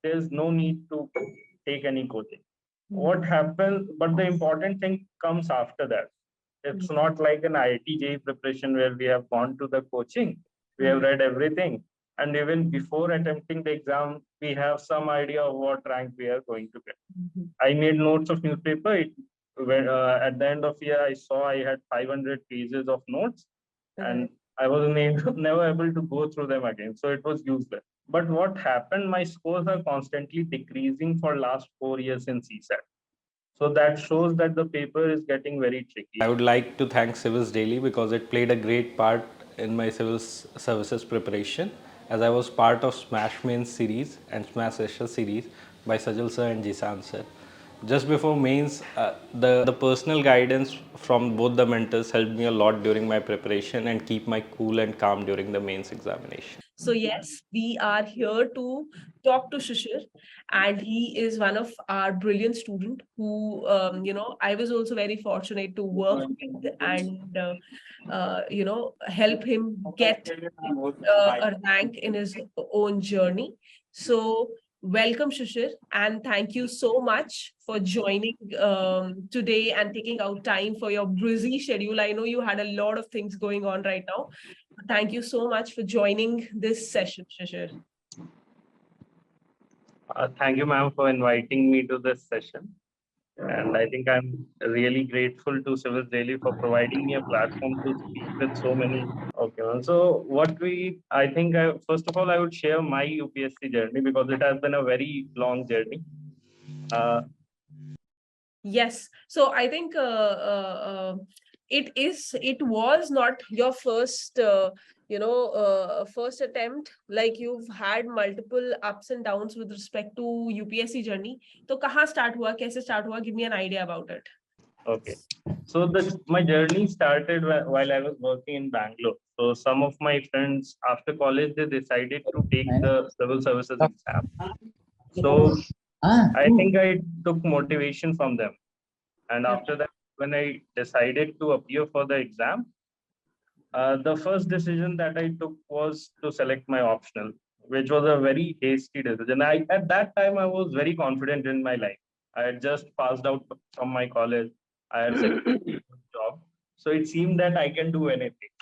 there's no need to take any coaching. What happens, but the important thing comes after that. It's not like an IIT JEE preparation where we have gone to the coaching, we have read everything, and even before attempting the exam, we have some idea of what rank we are going to get. I made notes of newspaper. At the end of year, I saw I had 500 pages of notes, and I was never able to go through them again. So it was useless. But what happened? My scores are constantly decreasing for last 4 years in CSAT. So that shows that the paper is getting very tricky. I would like to thank Civilsdaily because it played a great part in my civil services preparation, as I was part of Smash Mains series and Smash Special series by Sajal sir and Jisan sir. Just before mains, the personal guidance from both the mentors helped me a lot during my preparation and keep my cool and calm during the mains examination. So yes, we are here to talk to Shishir, and he is one of our brilliant student who, I was also very fortunate to work with and, help him get a rank in his own journey. So welcome, Shishir, and thank you so much for joining today and taking out time for your busy schedule. I know you had a lot of things going on right now. Thank you so much for joining this session, Shishir. Thank you, ma'am, for inviting me to this session. And I think I'm really grateful to Civilsdaily for providing me a platform to speak with so many. Okay, ma'am. So first of all, I would share my UPSC journey because it has been a very long journey. Yes. So I think it was not your first first attempt. Like, you've had multiple ups and downs with respect to UPSC journey. So kahan start hua, kaise start hua? Give me an idea about it. Okay. So my journey started while I was working in Bangalore. So some of my friends after college, they decided to take the civil services exam. So I think I took motivation from them. And after that, when I decided to appear for the exam, the first decision that I took was to select my optional, which was a very hasty decision. At that time, I was very confident in my life. I had just passed out from my college. I had secured a job. So it seemed that I can do anything.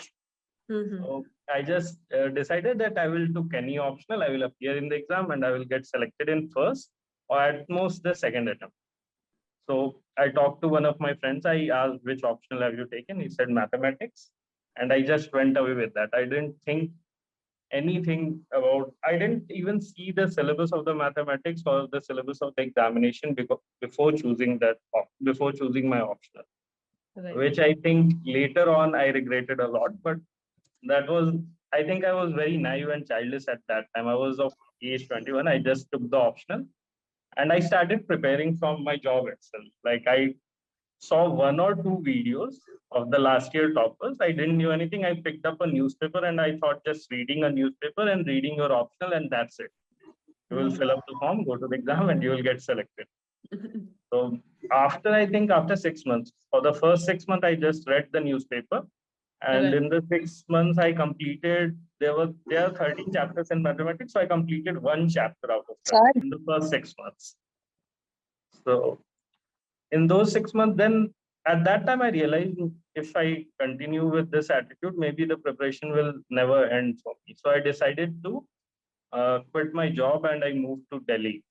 So I just decided that I will took any optional. I will appear in the exam and I will get selected in first or at most the second attempt. So I talked to one of my friends. I asked, which optional have you taken? He said mathematics. And I just went away with that. I didn't think anything about, I didn't even see the syllabus of the mathematics or the syllabus of the examination before choosing my optional. Right. Which I think later on I regretted a lot. But I think I was very naive and childish at that time. I was of age 21. I just took the optional and I started preparing from my job itself. Like, I saw one or two videos of the last year toppers. I didn't know anything. I picked up a newspaper and I thought just reading a newspaper and reading your optional and that's it. You will fill up the form, go to the exam, and you will get selected. So after 6 months, for the first 6 months, I just read the newspaper. And in the 6 months, I completed, there are 13 chapters in mathematics. So I completed one chapter out of that in the first 6 months. So in those 6 months, then at that time, I realized if I continue with this attitude, maybe the preparation will never end for me. So I decided to quit my job and I moved to Delhi.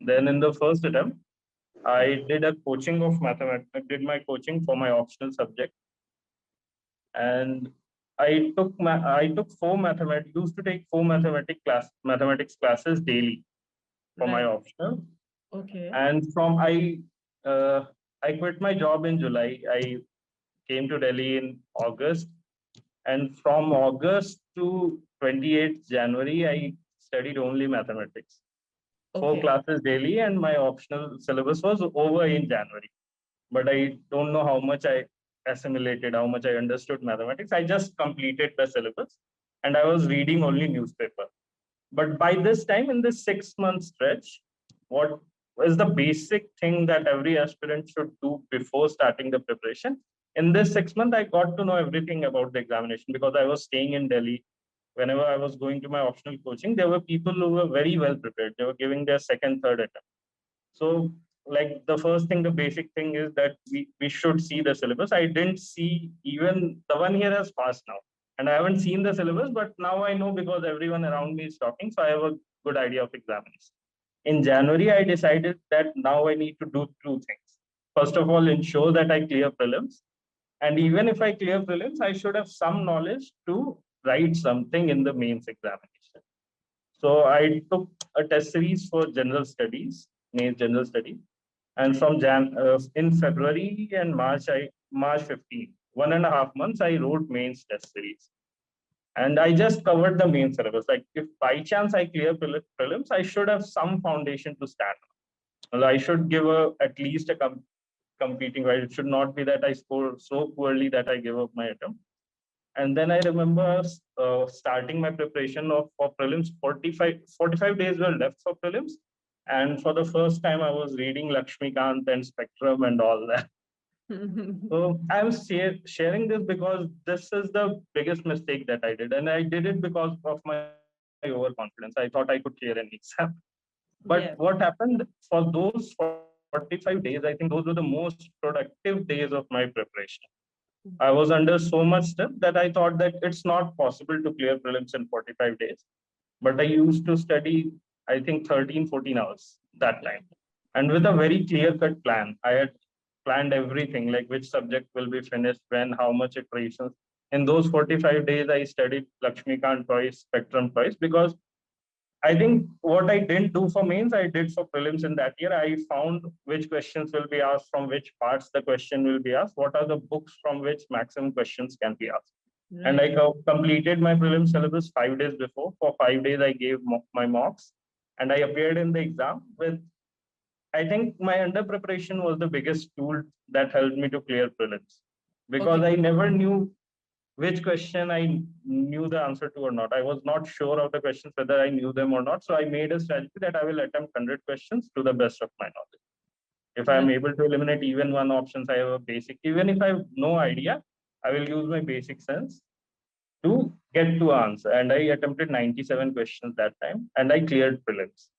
Then in the first attempt, I did a coaching of mathematics. I did my coaching for my optional subject, and I took four mathematics. Used to take four mathematics classes daily for my optional. Okay. And I quit my job in July. I came to Delhi in August, and from August to 28th January, I studied only mathematics. Four classes daily, and my optional syllabus was over in January. But I don't know how much I assimilated, how much I understood mathematics. I just completed the syllabus, and I was reading only newspaper. But by this time, in this 6 month stretch, what is the basic thing that every aspirant should do before starting the preparation? In this 6 months, I got to know everything about the examination because I was staying in Delhi. whenever I was going to my optional coaching, there were people who were very well prepared. They were giving their second, third attempt. So, like the first thing, the basic thing is that we should see the syllabus. I didn't see even the one here has passed now. And I haven't seen the syllabus, but now I know because everyone around me is talking. So I have a good idea of examination. In January, I decided that now I need to do two things. First of all, ensure that I clear prelims. And even if I clear prelims, I should have some knowledge to write something in the mains examination. So I took a test series for general studies, mains general studies. And from in February and March 15, 1.5 months, I wrote mains test series. And I just covered the main syllabus. Like if by chance I clear prelims, I should have some foundation to stand on. Well, I should give at least a competing right. It should not be that I score so poorly that I give up my attempt. And then I remember starting my preparation for prelims. 45 days were left for prelims. And for the first time, I was reading Lakshmikant and Spectrum and all that. So I'm sharing this because this is the biggest mistake that I did. And I did it because of my overconfidence. I thought I could clear any exam. But what Yeah. happened for those 45 days, I think those were the most productive days of my preparation. I was under so much stress that I thought that it's not possible to clear prelims in 45 days. But I used to study, I think 13, 14 hours that time. And with a very clear cut plan, I had planned everything like which subject will be finished when, how much iterations. In those 45 days, I studied Lakshmikant twice, Spectrum twice, because I think what I didn't do for mains, I did for prelims in that year. I found which questions will be asked, from which parts the question will be asked, what are the books from which maximum questions can be asked. And I Right. completed my prelim syllabus 5 days before. For 5 days, I gave my mocks and I appeared in the exam with, I think my under preparation was the biggest tool that helped me to clear prelims because Okay. I never knew which question I knew the answer to or not. I was not sure of the questions, whether I knew them or not. So I made a strategy that I will attempt 100 questions to the best of my knowledge. If I'm Right. able to eliminate even one options, I have a basic, even if I have no idea, I will use my basic sense to get to answer. And I attempted 97 questions that time and I cleared prelims.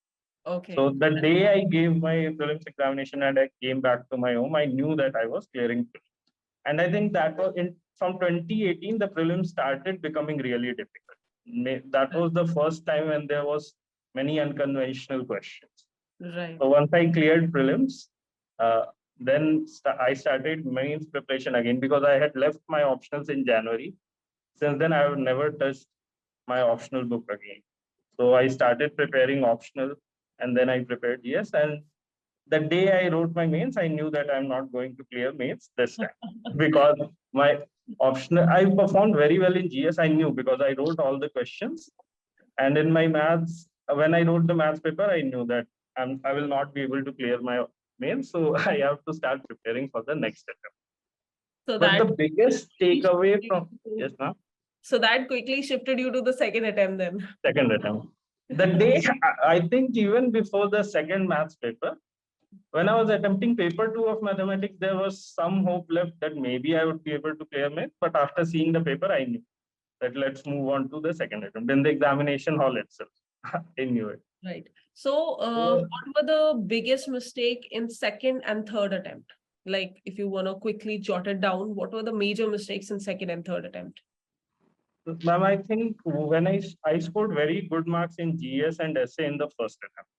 Okay. So the day I gave my prelims examination and I came back to my home, I knew that I was clearing prelims. And I think that was from 2018, the prelims started becoming really difficult. That was the first time when there was many unconventional questions. Right. So once I cleared prelims, then I started mains preparation again because I had left my optionals in January. Since then, I have never touched my optional book again. So I started preparing optional and then I prepared GS. And the day I wrote my mains, I knew that I'm not going to clear mains this time because my optional, I performed very well in GS. I knew because I wrote all the questions. And in my maths, when I wrote the maths paper, I knew that I will not be able to clear my mains. So I have to start preparing for the next attempt. So But the that biggest quickly takeaway shifted from, you yes, ma'am, so that quickly shifted you to the second attempt then. second attempt. The day, I think even before the second maths paper, when I was attempting paper two of mathematics, there was some hope left that maybe I would be able to clear maths. But after seeing the paper, I knew that let's move on to the second attempt in the examination hall itself. I knew it. Right. So, So, what were the biggest mistake in second and third attempt? Like, if you want to quickly jot it down, what were the major mistakes in second and third attempt? ma'am, I think when I scored very good marks in GS and essay in the first attempt.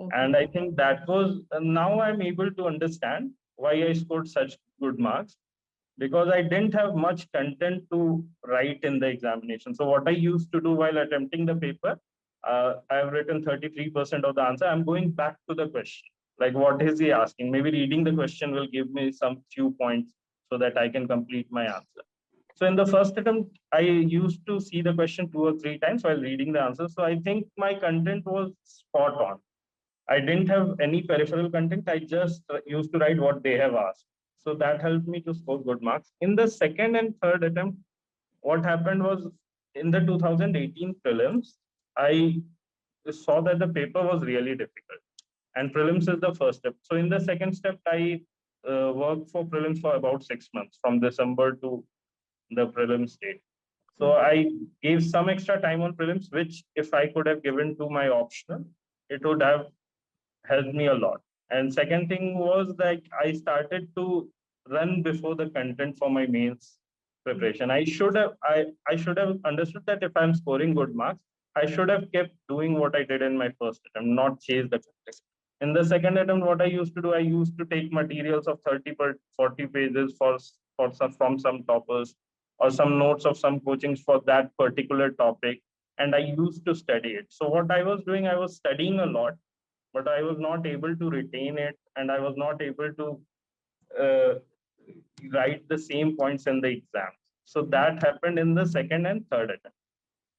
Okay. And I think that was, now I'm able to understand why I scored such good marks because I didn't have much content to write in the examination. So what I used to do while attempting the paper, I've written 33% of the answer. I'm going back to the question. Like, what is he asking? Maybe reading the question will give me some few points so that I can complete my answer. So in the first attempt, I used to see the question 2 or 3 times while reading the answer. So I think my content was spot on. I didn't have any peripheral content. I just used to write what they have asked. So that helped me to score good marks. In the second and third attempt, what happened was in the 2018 prelims, I saw that the paper was really difficult. And prelims is the first step. So in the second step, I worked for prelims for about 6 months from December to the prelims date. So I gave some extra time on prelims, which if I could have given to my optional, it would have helped me a lot. And second thing was that I started to run before the content for my mains preparation. I should have understood that if I'm scoring good marks, I should have kept doing what I did in my first attempt, not chase the content. In the second attempt, what I used to do, I used to take materials of 30 per 40 pages for some from some toppers or some notes of some coachings for that particular topic. And I used to study it. So what I was doing, I was studying a lot, but I was not able to retain it, and I was not able to uh, write the same points in the exam. So that happened in the second and third attempt.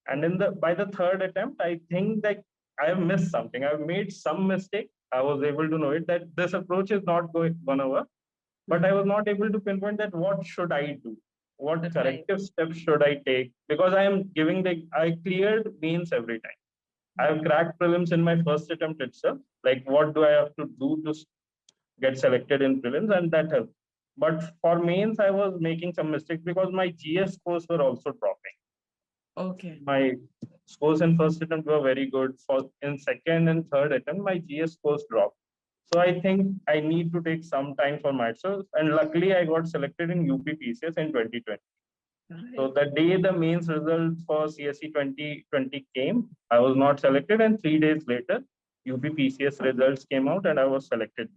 And in the by the third attempt, I think that I have missed something. I've made some mistake. I was able to know it that this approach is not gonna work, but I was not able to pinpoint that what should I do, what That's right. corrective steps should I take, because I cleared means every time. I have cracked prelims in my first attempt itself. Like, what do I have to do to get selected in prelims? And that helped. But for mains, I was making some mistakes because my GS scores were also dropping. Okay. My scores in first attempt were very good. For in second and third attempt, my GS scores dropped. So I think I need to take some time for myself. And luckily, I got selected in UPPCS in 2020. So Right. the day the mains results for CSE 2020 came, I was not selected, and 3 days later, UPPCS results came out, and I was selected.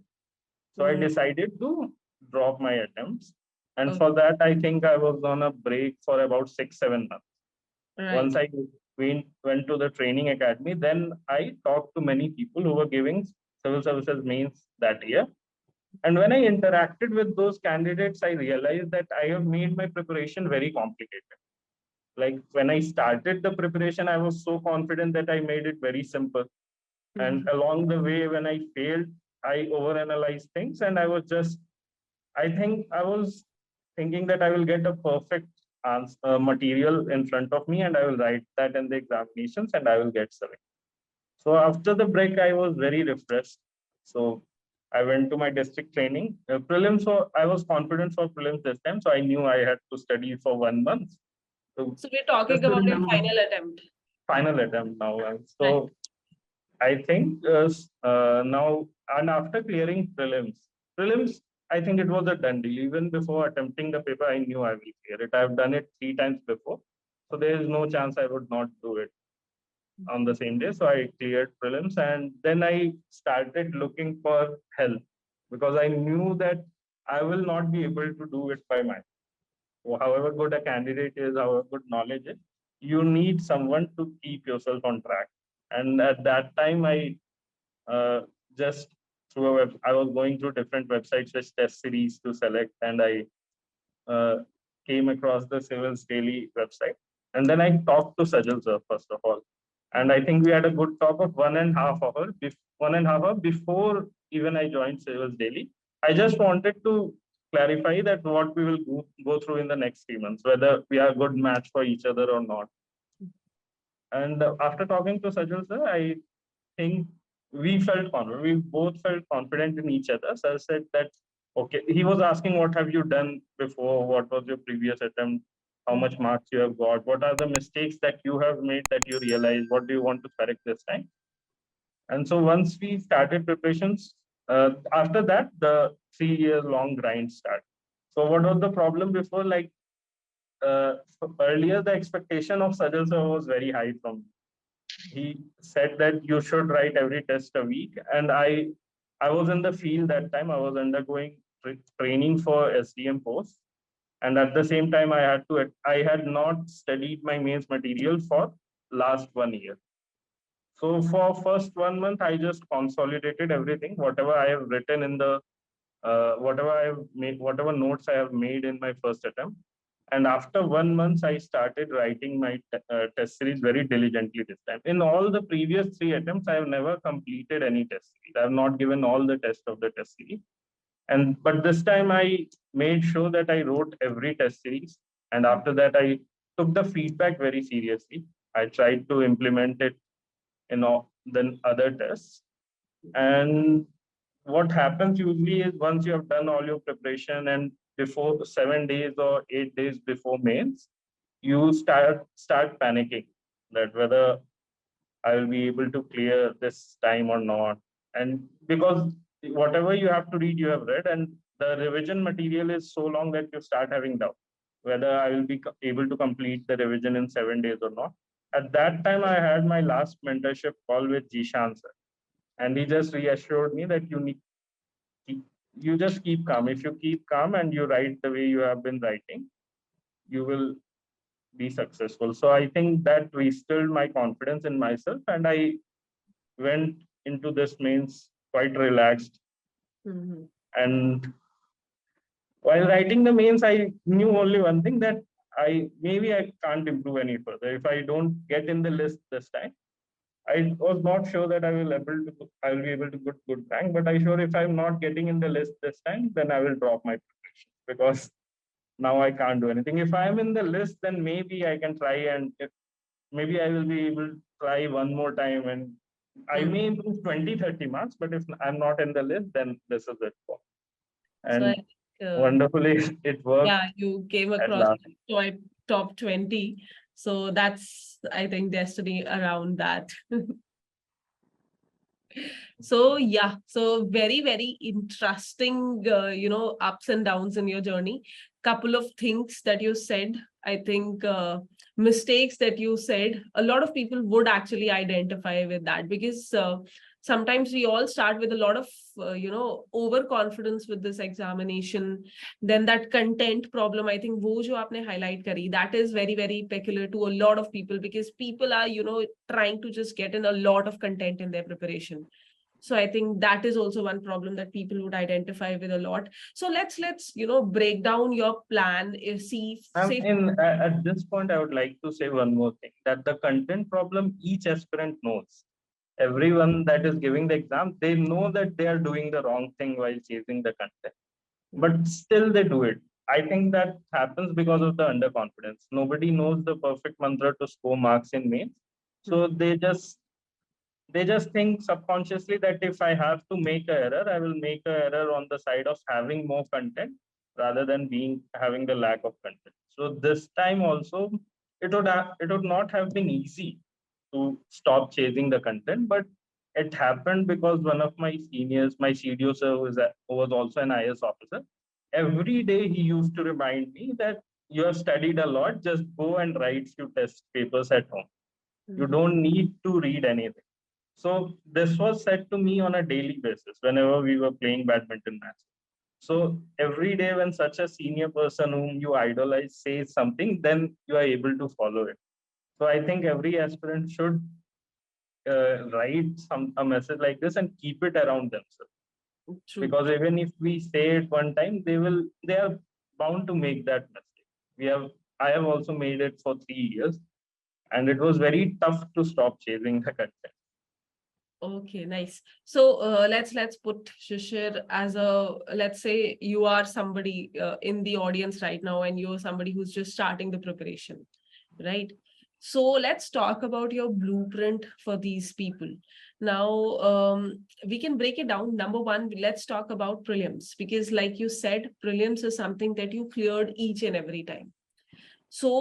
So I Mm. decided to drop my attempts, and Okay. for that, I think I was on a break for about 6-7 months. Right. Once I went to the training academy, then I talked to many people who were giving civil services mains that year. And when I interacted with those candidates, I realized that I have made my preparation very complicated. Like when I started the preparation, I was so confident that I made it very simple. And Mhm. along the way, when I failed, I overanalyzed things, and I think I was thinking that I will get a perfect answer, material in front of me, and I will write that in the examinations, and I will get selected. So after the break, I was very refreshed. So I went to my district training. Prelims, so I was confident for prelims this time. So I knew I had to study for 1 month. So So we're just talking to about your remember, final attempt. final attempt now. And Right. so I think now, and after clearing prelims, I think it was a done deal. Even before attempting the paper, I knew I will clear it. I've done it 3 times before. So there is no chance I would not do it on the same day. So I cleared prelims, and then I started looking for help because I knew that I will not be able to do it by myself. However good a candidate is, however good knowledge is, you need someone to keep yourself on track. And at that time, I uh, just I was going through different websites which test series to select, and I uh, came across the Civilsdaily website. And then I talked to Sajal sir, first of all. And I think we had a good talk of 1.5 hour, 1.5 hour before even I joined Civilsdaily. I just wanted to clarify that what we will go through in the next 3 months, whether we are a good match for each other or not. And after talking to Sajal sir, I think we felt confident. We both felt confident in each other. So I said that, okay, he was asking, what have you done before? What was your previous attempt? How much marks you have got? What are the mistakes that you have made that you realize? What do you want to correct this time? And so once we started preparations, after that, the 3 year long grind started. So what was the problem before? Like earlier, the expectation of Sajal sir was very high from me. He said that you should write every test a week, and I was in the field that time. I was undergoing training for SDM post, and at the same time I had not studied my mains material for last 1 year. So for first 1 month, I just consolidated everything, whatever I have written in the whatever I have made, whatever notes I have made in my first attempt. And after 1 month, I started writing my test series very diligently this time. In all the previous 3 attempts, I have never completed any test series. I have not given all the tests of the test series. And but this time I made sure that I wrote every test series. And after that, I took the feedback very seriously. I tried to implement it in all the other tests. And what happens usually is once you have done all your preparation and before 7 days or 8 days before mains, you start panicking that whether I will be able to clear this time or not. And because whatever you have to read, you have read, and the revision material is so long that you start having doubt whether I will be able to complete the revision in 7 days or not. At that time, I had my last mentorship call with Jishan sir, and he just reassured me that you just keep calm. If you keep calm and you write the way you have been writing, you will be successful. So I think that restilled my confidence in myself, and I went into this mains quite relaxed. Mm-hmm. And while writing the mains, I knew only one thing, that I can't improve any further. If I don't get in the list this time, I was not sure that I will be able to get good rank, but I sure if I'm not getting in the list this time, then I will drop my preparation, because now I can't do anything. If I'm in the list, then maybe I can try, and maybe I will be able to try one more time, and I Mm. may improve 20, 30 marks, but if I'm not in the list, then this is it. So I And think, wonderfully, it worked yeah, you came at across last. top 20. So that's, I think, destiny around that. So yeah, so very, very interesting, ups and downs in your journey. Couple of things that you said, I think, mistakes that you said, a lot of people would actually identify with that, because sometimes we all start with a lot of, overconfidence with this examination. Then that content problem, I think, wo jo aapne highlight kari, that is very, very peculiar to a lot of people, because people are, trying to just get in a lot of content in their preparation. So I think that is also one problem that people would identify with a lot. So let's break down your plan. See, say. At this point, I would like to say one more thing, that the content problem each aspirant knows. Everyone that is giving the exam, they know that they are doing the wrong thing while chasing the content, but still they do it. I think that happens because of the underconfidence. Nobody knows the perfect mantra to score marks in mains. So they just think subconsciously that if I have to make an error, I will make an error on the side of having more content rather than having the lack of content. So this time also, it would not have been easy to stop chasing the content, but it happened because one of my seniors, my CDO sir, who was also an IS officer, every day he used to remind me that you have studied a lot, just go and write few test papers at home. You Mhm. don't need to read anything. So this was said to me on a daily basis whenever we were playing badminton match. So every day when such a senior person whom you idolize says something, then you are able to follow it. So I think every aspirant should write a message like this and keep it around themselves. True. Because even if we say it one time, they are bound to make that mistake. I have also made it for 3 years, and it was very tough to stop chasing the content. Okay, nice. So let's put Shishir as a, let's say you are somebody in the audience right now, and you're somebody who's just starting the preparation, right? So let's talk about your blueprint for these people. Now, we can break it down. Number one, let's talk about prelims, because like you said, prelims is something that you cleared each and every time. So,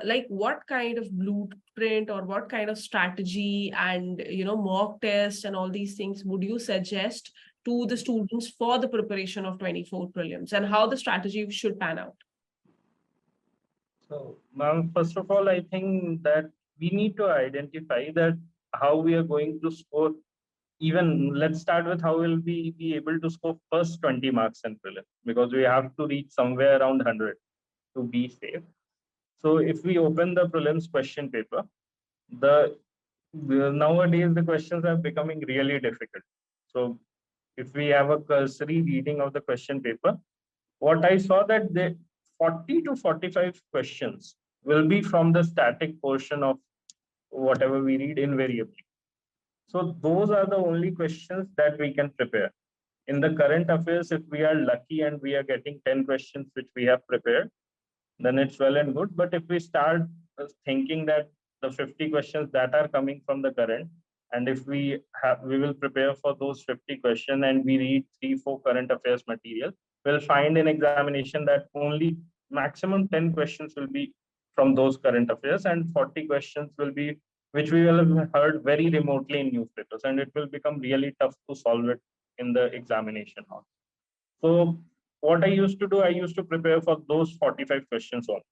like, what kind of blueprint or what kind of strategy and mock test and all these things would you suggest to the students for the preparation of 24 prelims, and how the strategy should pan out? So, ma'am, first of all, I think that we need to identify that how we are going to score. Even let's start with how will we be able to score first 20 marks in prelim, because we have to reach somewhere around 100 to be safe. So if we open the prelims question paper, the, nowadays the questions are becoming really difficult. So if we have a cursory reading of the question paper, what I saw that the 40 to 45 questions will be from the static portion of whatever we read invariably. So those are the only questions that we can prepare. In the current affairs, if we are lucky and we are getting 10 questions which we have prepared, then it's well and good. But if we start thinking that the 50 questions that are coming from the current, and if we will prepare for those 50 questions and we read 3, 4 current affairs material, we'll find in examination that only maximum 10 questions will be from those current affairs, and 40 questions will be which we will have heard very remotely in newspapers, and it will become really tough to solve it in the examination hall. So what I used to do, I used to prepare for those 45 questions only.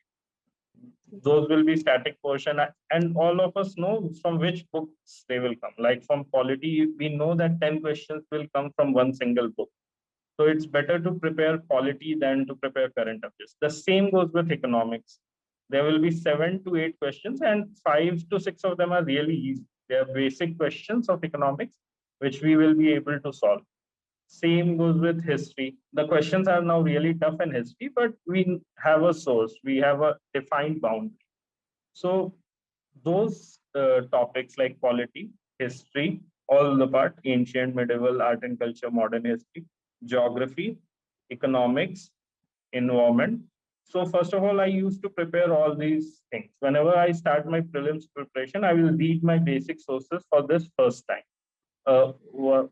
Those will be static portion, and all of us know from which books they will come. Like from polity, we know that 10 questions will come from one single book. So it's better to prepare polity than to prepare current affairs. The same goes with economics. There will be 7 to 8 questions, and 5 to 6 of them are really easy. They are basic questions of economics, which we will be able to solve. Same goes with history. The questions are now really tough in history, but we have a source, we have a defined boundary. So those topics like polity, history, all the part, ancient, medieval, art and culture, modern history, geography, economics, environment. So first of all, I used to prepare all these things. Whenever I start my prelims preparation, I will read my basic sources for this first time, for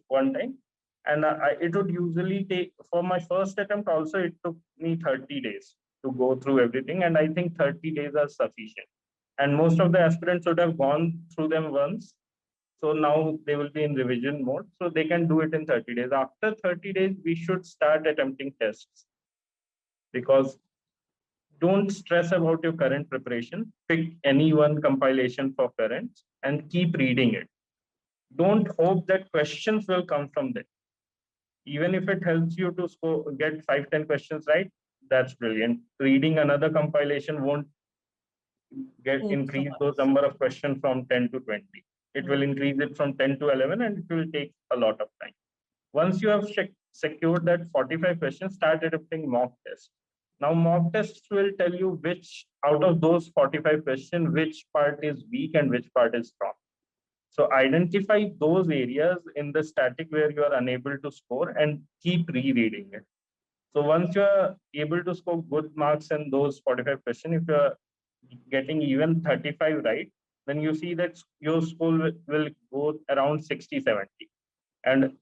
one time. And it would usually take, for my first attempt also, it took me 30 days to go through everything. And I think 30 days are sufficient. And most of the aspirants would have gone through them once. So now they will be in revision mode. So they can do it in 30 days. After 30 days, we should start attempting tests, because don't stress about your current preparation. Pick any one compilation for currents and keep reading it. Don't hope that questions will come from there. Even if it helps you to get 5, 10 questions right, that's brilliant. Reading another compilation won't get increase those number of questions from 10 to 20. It will increase it from 10 to 11, and it will take a lot of time. Once you have secured that 45 questions, start attempting mock tests. Now, mock tests will tell you which out of those 45 questions, which part is weak and which part is strong. So identify those areas in the static where you are unable to score and keep rereading it. So once you are able to score good marks in those 45 questions, if you are getting even 35 right, then you see that your score will go around 60, 70. And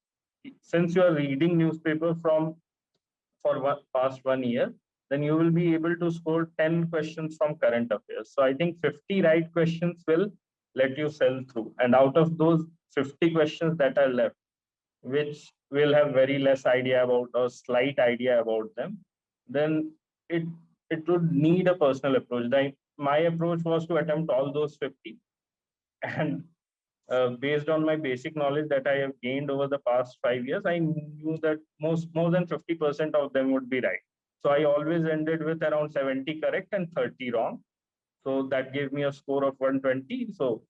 since you are reading newspaper for past 1 year, then you will be able to score 10 questions from current affairs. So I think 50 right questions will let you sell through. And out of those 50 questions that are left, which will have very less idea about or slight idea about them, then it it would need a personal approach. My approach was to attempt all those 50, and based on my basic knowledge that I have gained over the past 5 years, I knew that more than 50% of them would be right. So I always ended with around 70 correct and 30 wrong. So that gave me a score of 120. So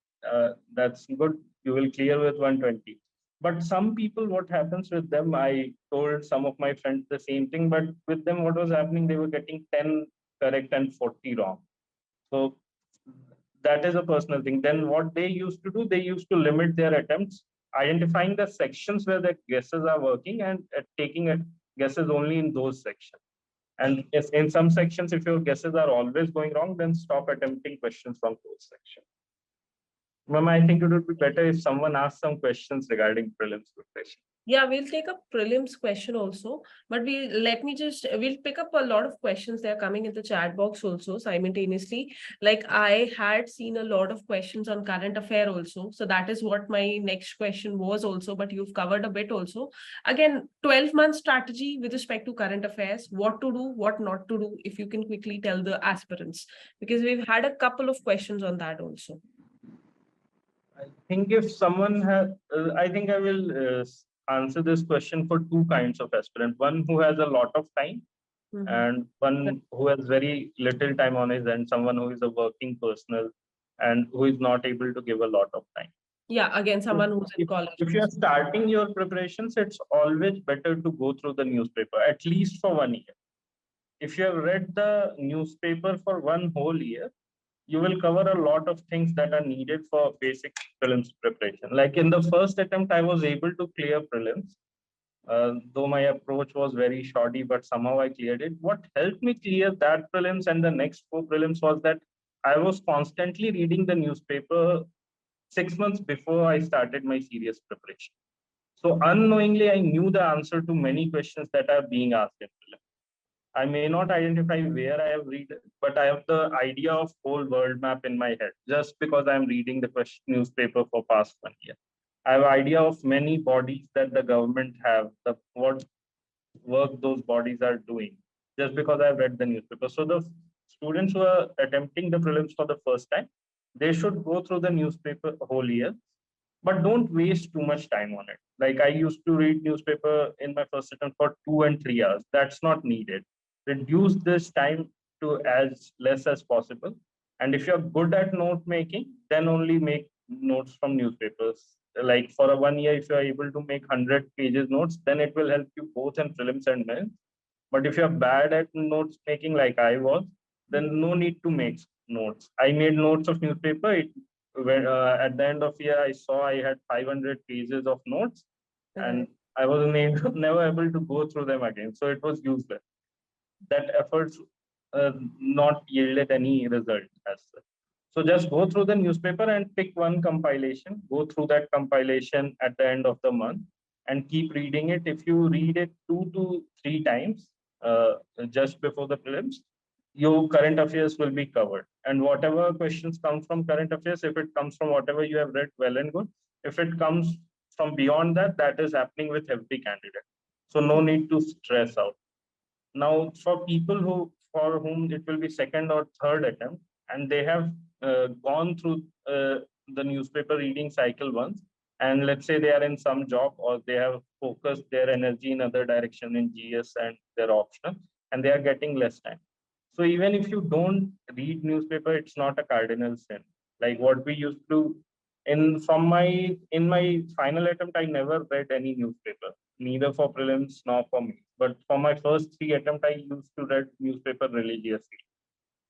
that's good. You will clear with 120. But some people, what happens with them, I told some of my friends the same thing, but with them, what was happening, they were getting 10 correct and 40 wrong. So that is a personal thing. Then what they used to do, they used to limit their attempts, identifying the sections where the guesses are working, and taking guesses only in those sections. And if in some sections, if your guesses are always going wrong, then stop attempting questions from those sections. Mama, I think it would be better if someone asked some questions regarding prelims preparation. Yeah, we'll take a prelims question also, but we'll pick up a lot of questions that are coming in the chat box also simultaneously. Like I had seen a lot of questions on current affair also. So that is what my next question was also, but you've covered a bit also. Again, 12-month strategy with respect to current affairs, what to do, what not to do, if you can quickly tell the aspirants, because we've had a couple of questions on that also. I think if someone has, I think I will answer this question for two kinds of aspirant. One who has a lot of time, and one who has very little time on his end, someone who is a working personal and who is not able to give a lot of time. Yeah, again, someone who's in college. If you are starting your preparations, it's always better to go through the newspaper, at least for 1 year. If you have read the newspaper for one whole year, you will cover a lot of things that are needed for basic prelims preparation. Like in the first attempt, I was able to clear prelims, though my approach was very shoddy, but somehow I cleared it. What helped me clear that prelims and the next 4 prelims was that I was constantly reading the newspaper 6 months before I started my serious preparation. So unknowingly, I knew the answer to many questions that are being asked in prelims. I may not identify where I have read, but I have the idea of whole world map in my head just because I'm reading the question newspaper for past 1 year. I have idea of many bodies that the government have, the what work those bodies are doing, just because I've read the newspaper. So the students who are attempting the prelims for the first time, they should go through the newspaper whole year, but don't waste too much time on it. Like I used to read newspaper in my first attempt for 2 and 3 hours. That's not needed. Reduce this time to as less as possible. And if you're good at note making, then only make notes from newspapers. Like for a 1 year, if you're able to make 100 pages notes, then it will help you both in prelims and mains. But if you're bad at notes making like I was, then no need to make notes. I made notes of newspaper. When at the end of year, I saw I had 500 pages of notes, and Right. I was never able to go through them again. So it was useless. That efforts not yielded any result as such. So just go through the newspaper and pick one compilation, go through that compilation at the end of the month and keep reading it. If you read it 2 to 3 times just before the prelims, your current affairs will be covered. And whatever questions come from current affairs, if it comes from whatever you have read, well and good. If it comes from beyond that, that is happening with every candidate. So no need to stress out. Now, for people who for whom it will be second or third attempt, and they have gone through the newspaper reading cycle once, and let's say they are in some job or they have focused their energy in other direction in GS and their optional, and they are getting less time. So even if you don't read newspaper, it's not a cardinal sin. Like what we used to in my final attempt, I never read any newspaper, neither for prelims nor for me. But for my first three attempts, I used to read newspaper religiously.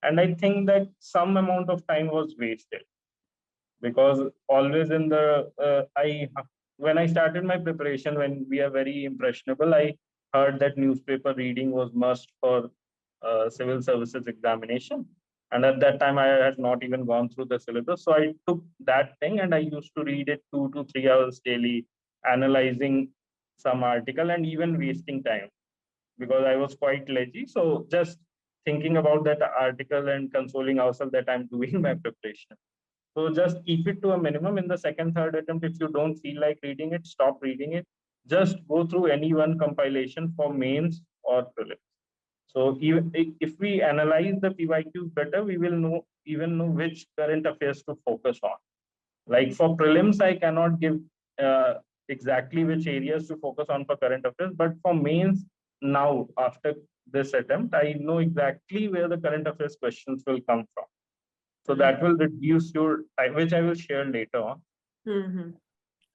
And I think that some amount of time was wasted because always in the I when I started my preparation when we are very impressionable, I heard that newspaper reading was must for civil services examination. And at that time, I had not even gone through the syllabus. So I took that thing and I used to read it 2 to 3 hours daily, analyzing some article and even wasting time because I was quite lazy. So just thinking about that article and consoling ourselves that I'm doing my preparation. So just keep it to a minimum in the second, third attempt. If you don't feel like reading it, stop reading it. Just go through any one compilation for mains or prelims. So even if we analyze the PYQs better, we will know which current affairs to focus on. Like for prelims, I cannot give uh, exactly which areas to focus on for current affairs, but for mains, now after this attempt, I know exactly where the current affairs questions will come from. So Right. that will reduce your time, which I will share later on. Mm-hmm.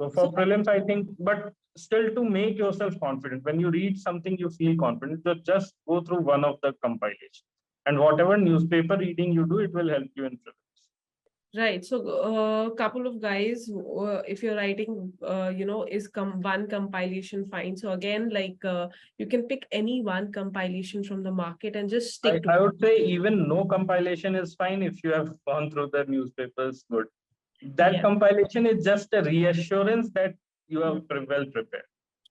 So So for prelims, I think, but still to make yourself confident, when you read something, you feel confident, so just go through one of the compilations. And whatever newspaper reading you do, it will help you in prelims. right. So a couple of guys, if you're writing, is one compilation fine? So again, you can pick any one compilation from the market and just stick to I it. would say even no compilation is fine if you have gone through the newspapers. Good. That Yes. compilation is just a reassurance that you are Mm. well prepared.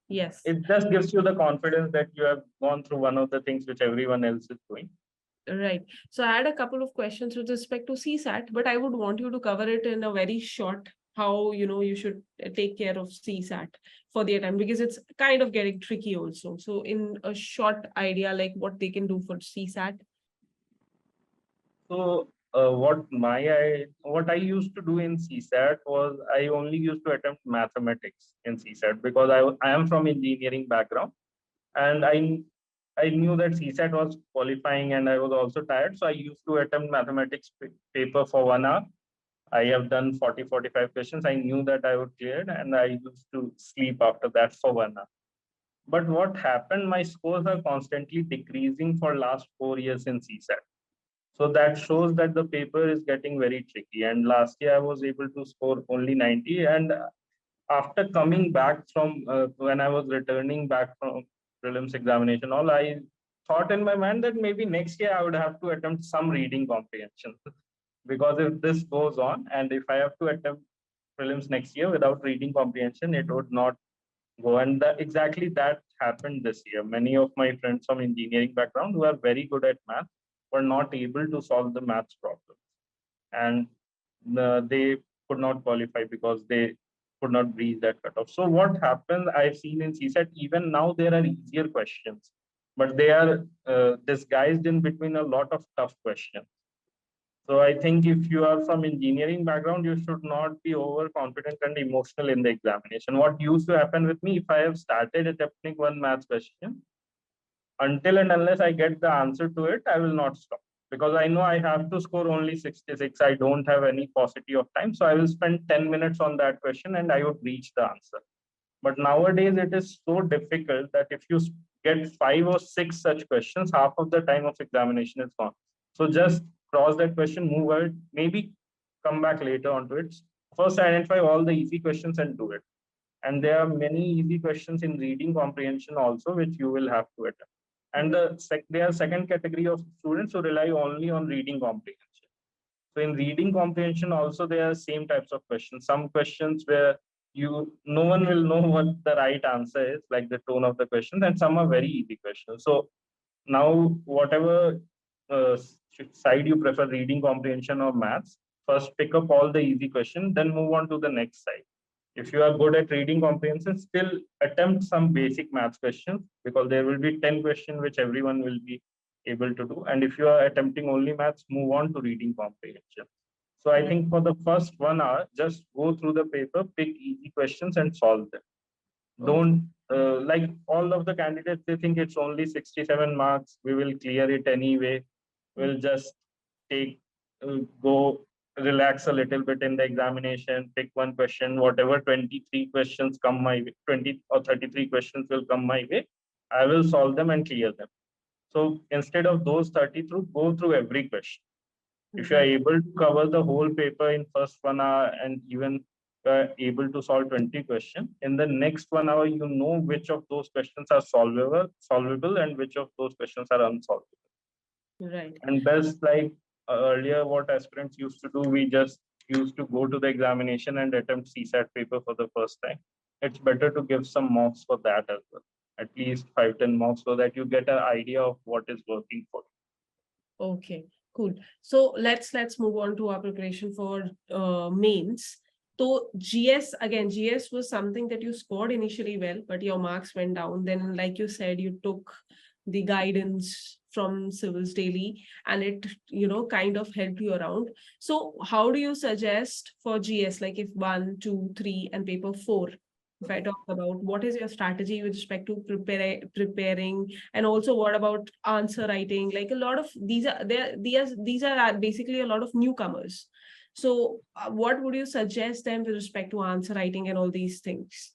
Yes. It just gives you the confidence that you have gone through one of the things which everyone else is doing. Right. So I had a couple of questions with respect to CSAT, but I would want you to cover it in a very short how you should take care of CSAT for the attempt because it's kind of getting tricky also. So in a short idea, like what they can do for CSAT. So what I used to do in CSAT was I only used to attempt mathematics in CSAT because I am from engineering background and I knew that CSAT was qualifying and I was also tired, so I used to attempt mathematics paper for 1 hour. I have done 40-45 questions. I knew that I would clear it, and I used to sleep after that for 1 hour. But what happened? My scores are constantly decreasing for last 4 years in CSAT. So that shows that the paper is getting very tricky. And last year I was able to score only 90. And after coming back from when I was returning back from prelims examination, all I thought in my mind that maybe next year I would have to attempt some reading comprehension. Because if this goes on and if I have to attempt prelims next year without reading comprehension, it would not go. And exactly that happened this year. Many of my friends from engineering background who are very good at math were not able to solve the maths problem. And they could not qualify because they could not reach that cutoff. So what happens, I've seen in CSAT, even now there are easier questions, but they are disguised in between a lot of tough questions. So I think if you are from engineering background, you should not be overconfident and emotional in the examination. What used to happen with me, if I have started attempting one math question, until and unless I get the answer to it, I will not stop because I know I have to score only 66. I don't have any paucity of time. So I will spend 10 minutes on that question and I would reach the answer. But nowadays, it is so difficult that if you get 5 or 6 such questions, half of the time of examination is gone. So just cross that question, move it, maybe come back later onto it. First, identify all the easy questions and do it. And there are many easy questions in reading comprehension also, which you will have to attempt. And there are second category of students who rely only on reading comprehension. So in reading comprehension also there are same types of questions. Some questions where no one will know what the right answer is, like the tone of the questions, and some are very easy questions. So now whatever uh, side you prefer, reading comprehension or maths, first pick up all the easy questions, then move on to the next side. If you are good at reading comprehension, still attempt some basic maths questions because there will be 10 questions which everyone will be able to do. And if you are attempting only maths, move on to reading comprehension. So I think for the first 1 hour, just go through the paper, pick easy questions and solve them. Okay. Don't like all of the candidates, they think it's only 67 marks. We will clear it anyway. We'll just take, go relax a little bit in the examination, pick one question, whatever 23 questions come my way, 20 or 33 questions will come my way. I will solve them and clear them. So instead of those 30 through, go through every question. If you are Right. able to cover the whole paper in first 1 hour and even able to solve 20 questions, in the next 1 hour, you know which of those questions are solvable and which of those questions are unsolvable. Right. And best, like earlier, what aspirants used to do, we just used to go to the examination and attempt CSAT paper for the first time. It's better to give some mocks for that as well, at least 5-10 mocks, so that you get an idea of what is working for Okay, cool. So let's move on to our preparation for mains. So GS, again, GS was something that you scored initially well, but your marks went down. Then, like you said, you took the guidance from Civilsdaily and it, kind of helped you around. So how do you suggest for GS, like if 1, 2, 3 and paper 4, if I talk about what is your strategy with respect to preparing, and also what about answer writing? Like a lot of these are there, these are basically a lot of newcomers. So what would you suggest them with respect to answer writing and all these things?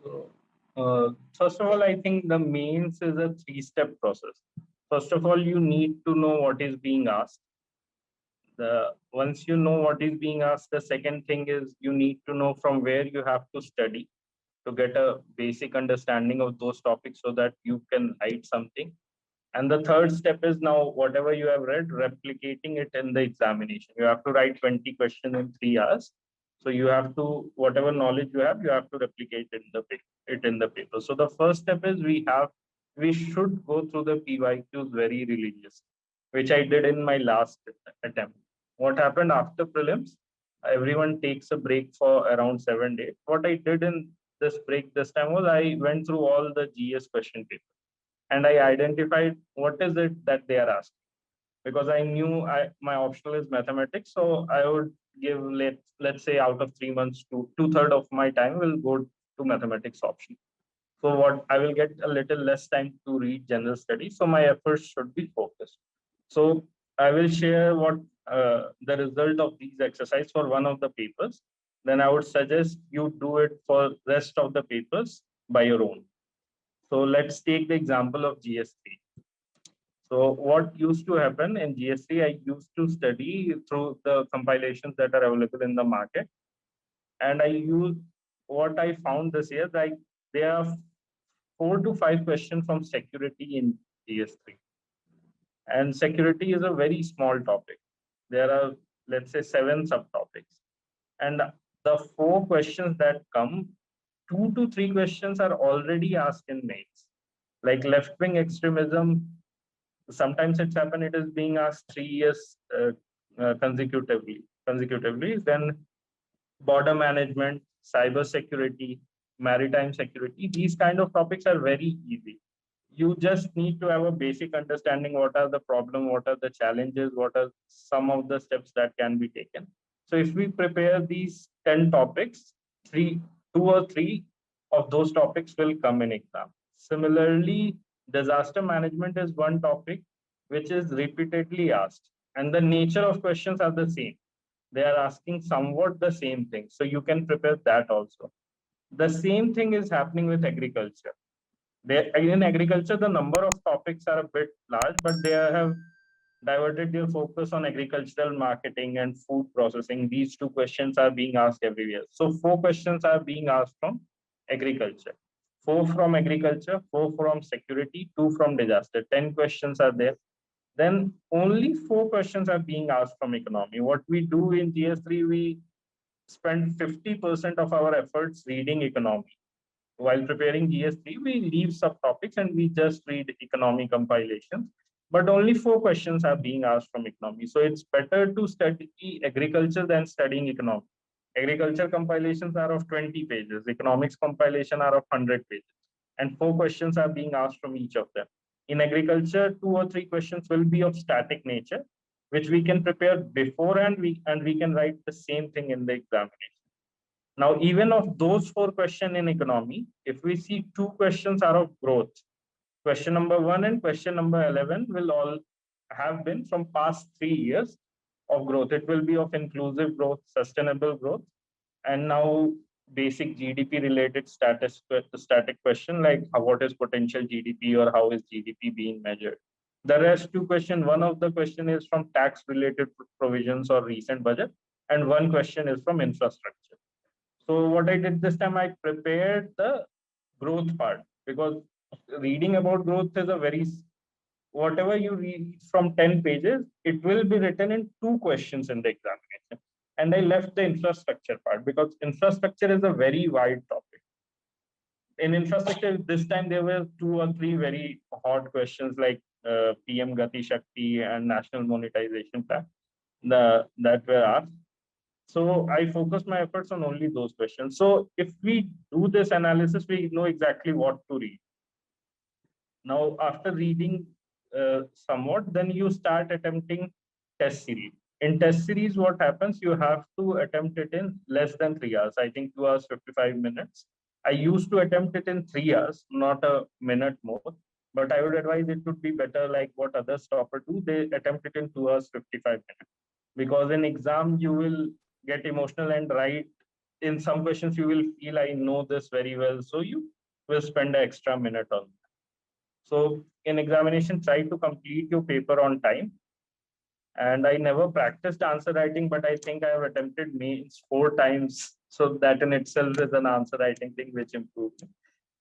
So, first of all, I think the mains is a three-step process. First of all, you need to know what is being asked. Once you know what is being asked, the second thing is you need to know from where you have to study to get a basic understanding of those topics so that you can write something. And the third step is now whatever you have read, replicating it in the examination. You have to write 20 questions in 3 hours. So you have to, whatever knowledge you have to replicate it in the paper. So the first step is we should go through the PYQs very religiously, which I did in my last attempt. What happened after prelims? Everyone takes a break for around 7 days. What I did in this break this time was I went through all the GS question papers and I identified what is it that they are asking because I knew my optional is mathematics, so I would give let's say out of 3 months, two-third of my time will go to mathematics option. So what I will get a little less time to read general studies, so my efforts should be focused. So I will share what the result of these exercise for one of the papers. Then I would suggest you do it for rest of the papers by your own. So let's take the example of GS3. So what used to happen in GS3, I used to study through the compilations that are available in the market. And I use what I found this year, like there are 4 to 5 questions from security in GS3. And security is a very small topic. There are, let's say, 7 subtopics. And the 4 questions that come, 2 to 3 questions are already asked in mails. Like left-wing extremism, sometimes it's happened, it is being asked 3 years consecutively. Then border management, cyber security, maritime security, these kind of topics are very easy. You just need to have a basic understanding what are the problem, what are the challenges, what are some of the steps that can be taken. So if we prepare these 10 topics, three, 2 or 3 of those topics will come in exam. Similarly, disaster management is one topic which is repeatedly asked, and the nature of questions are the same. They are asking somewhat the same thing. So you can prepare that also. The same thing is happening with agriculture. In agriculture, the number of topics are a bit large, but they have diverted their focus on agricultural marketing and food processing. These 2 questions are being asked every year. So 4 questions are being asked from agriculture. 4 from agriculture, 4 from security, 2 from disaster. 10 questions are there. Then only 4 questions are being asked from economy. What we do in GS3, we spend 50% of our efforts reading economy. While preparing GS3, we leave subtopics and we just read economy compilations. But only 4 questions are being asked from economy. So it's better to study agriculture than studying economy. Agriculture compilations are of 20 pages, economics compilation are of 100 pages, and 4 questions are being asked from each of them. In agriculture, 2 or 3 questions will be of static nature, which we can prepare before and we can write the same thing in the examination. Now, even of those 4 questions in economy, if we see 2 questions are of growth, question number 1 and question number 11 will all have been from past 3 years of growth. It will be of inclusive growth, sustainable growth, and now basic GDP related static question like what is potential GDP or how is GDP being measured. The rest 2 questions, one of the question is from tax related provisions or recent budget, and one question is from infrastructure. So what I did this time, I prepared the growth part, because reading about growth is a very, whatever you read from 10 pages, it will be written in 2 questions in the examination. And I left the infrastructure part because infrastructure is a very wide topic. In infrastructure, this time there were 2 or 3 very hot questions like PM Gati Shakti and National Monetization Plan that were asked. So I focused my efforts on only those questions. So if we do this analysis, we know exactly what to read. Now, after reading somewhat, then you start attempting test series. In test series, what happens? You have to attempt it in less than 3 hours. I think 2 hours, 55 minutes. I used to attempt it in 3 hours, not a minute more. But I would advise it would be better like what other stopper do. They attempt it in 2 hours, 55 minutes. Because in exam, you will get emotional and write. In some questions, you will feel, I know this very well. So you will spend an extra minute on that. So in examination, try to complete your paper on time. And I never practiced answer writing, but I think I have attempted mains 4 times. So that in itself is an answer writing thing which improved.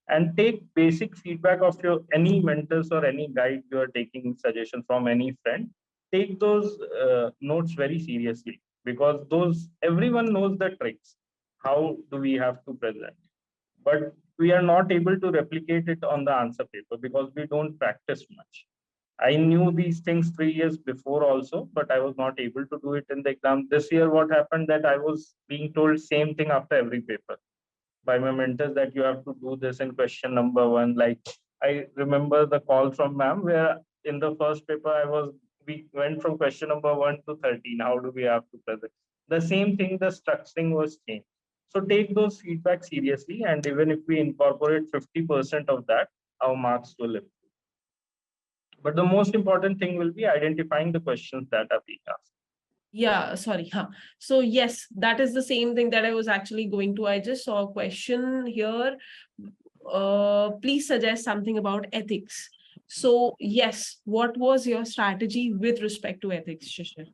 And take basic feedback of your any mentors or any guide you are taking suggestion from any friend. Take those notes very seriously, because those everyone knows the tricks. How do we have to present? But we are not able to replicate it on the answer paper because we don't practice much. I knew these things 3 years before also, but I was not able to do it in the exam. This year, what happened that I was being told same thing after every paper by my mentors that you have to do this in question number 1. Like I remember the call from ma'am where in the first paper we went from question number 1 to 13. How do we have to present? The same thing, the structuring was changed. So take those feedback seriously, and even if we incorporate 50% of that, our marks will improve. But the most important thing will be identifying the questions that are being asked. Yeah, sorry. Huh. So yes, that is the same thing that I was actually going to. I just saw a question here. Please suggest something about ethics. So yes, what was your strategy with respect to ethics, Shishir?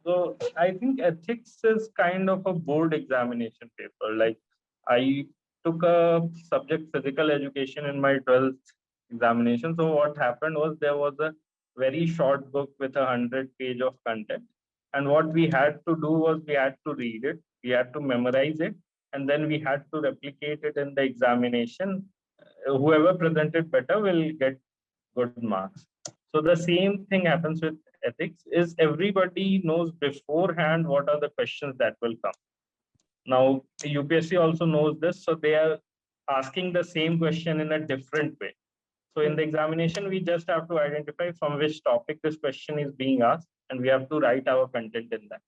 So I think ethics is kind of a board examination paper. Like I took a subject physical education in my 12th examination. So what happened was there was a very short book with 100 page of content. And what we had to do was we had to read it, we had to memorize it, and then we had to replicate it in the examination. Whoever presented better will get good marks. So the same thing happens with ethics, is everybody knows beforehand what are the questions that will come. Now, UPSC also knows this, so they are asking the same question in a different way. So in the examination, we just have to identify from which topic this question is being asked, and we have to write our content in that.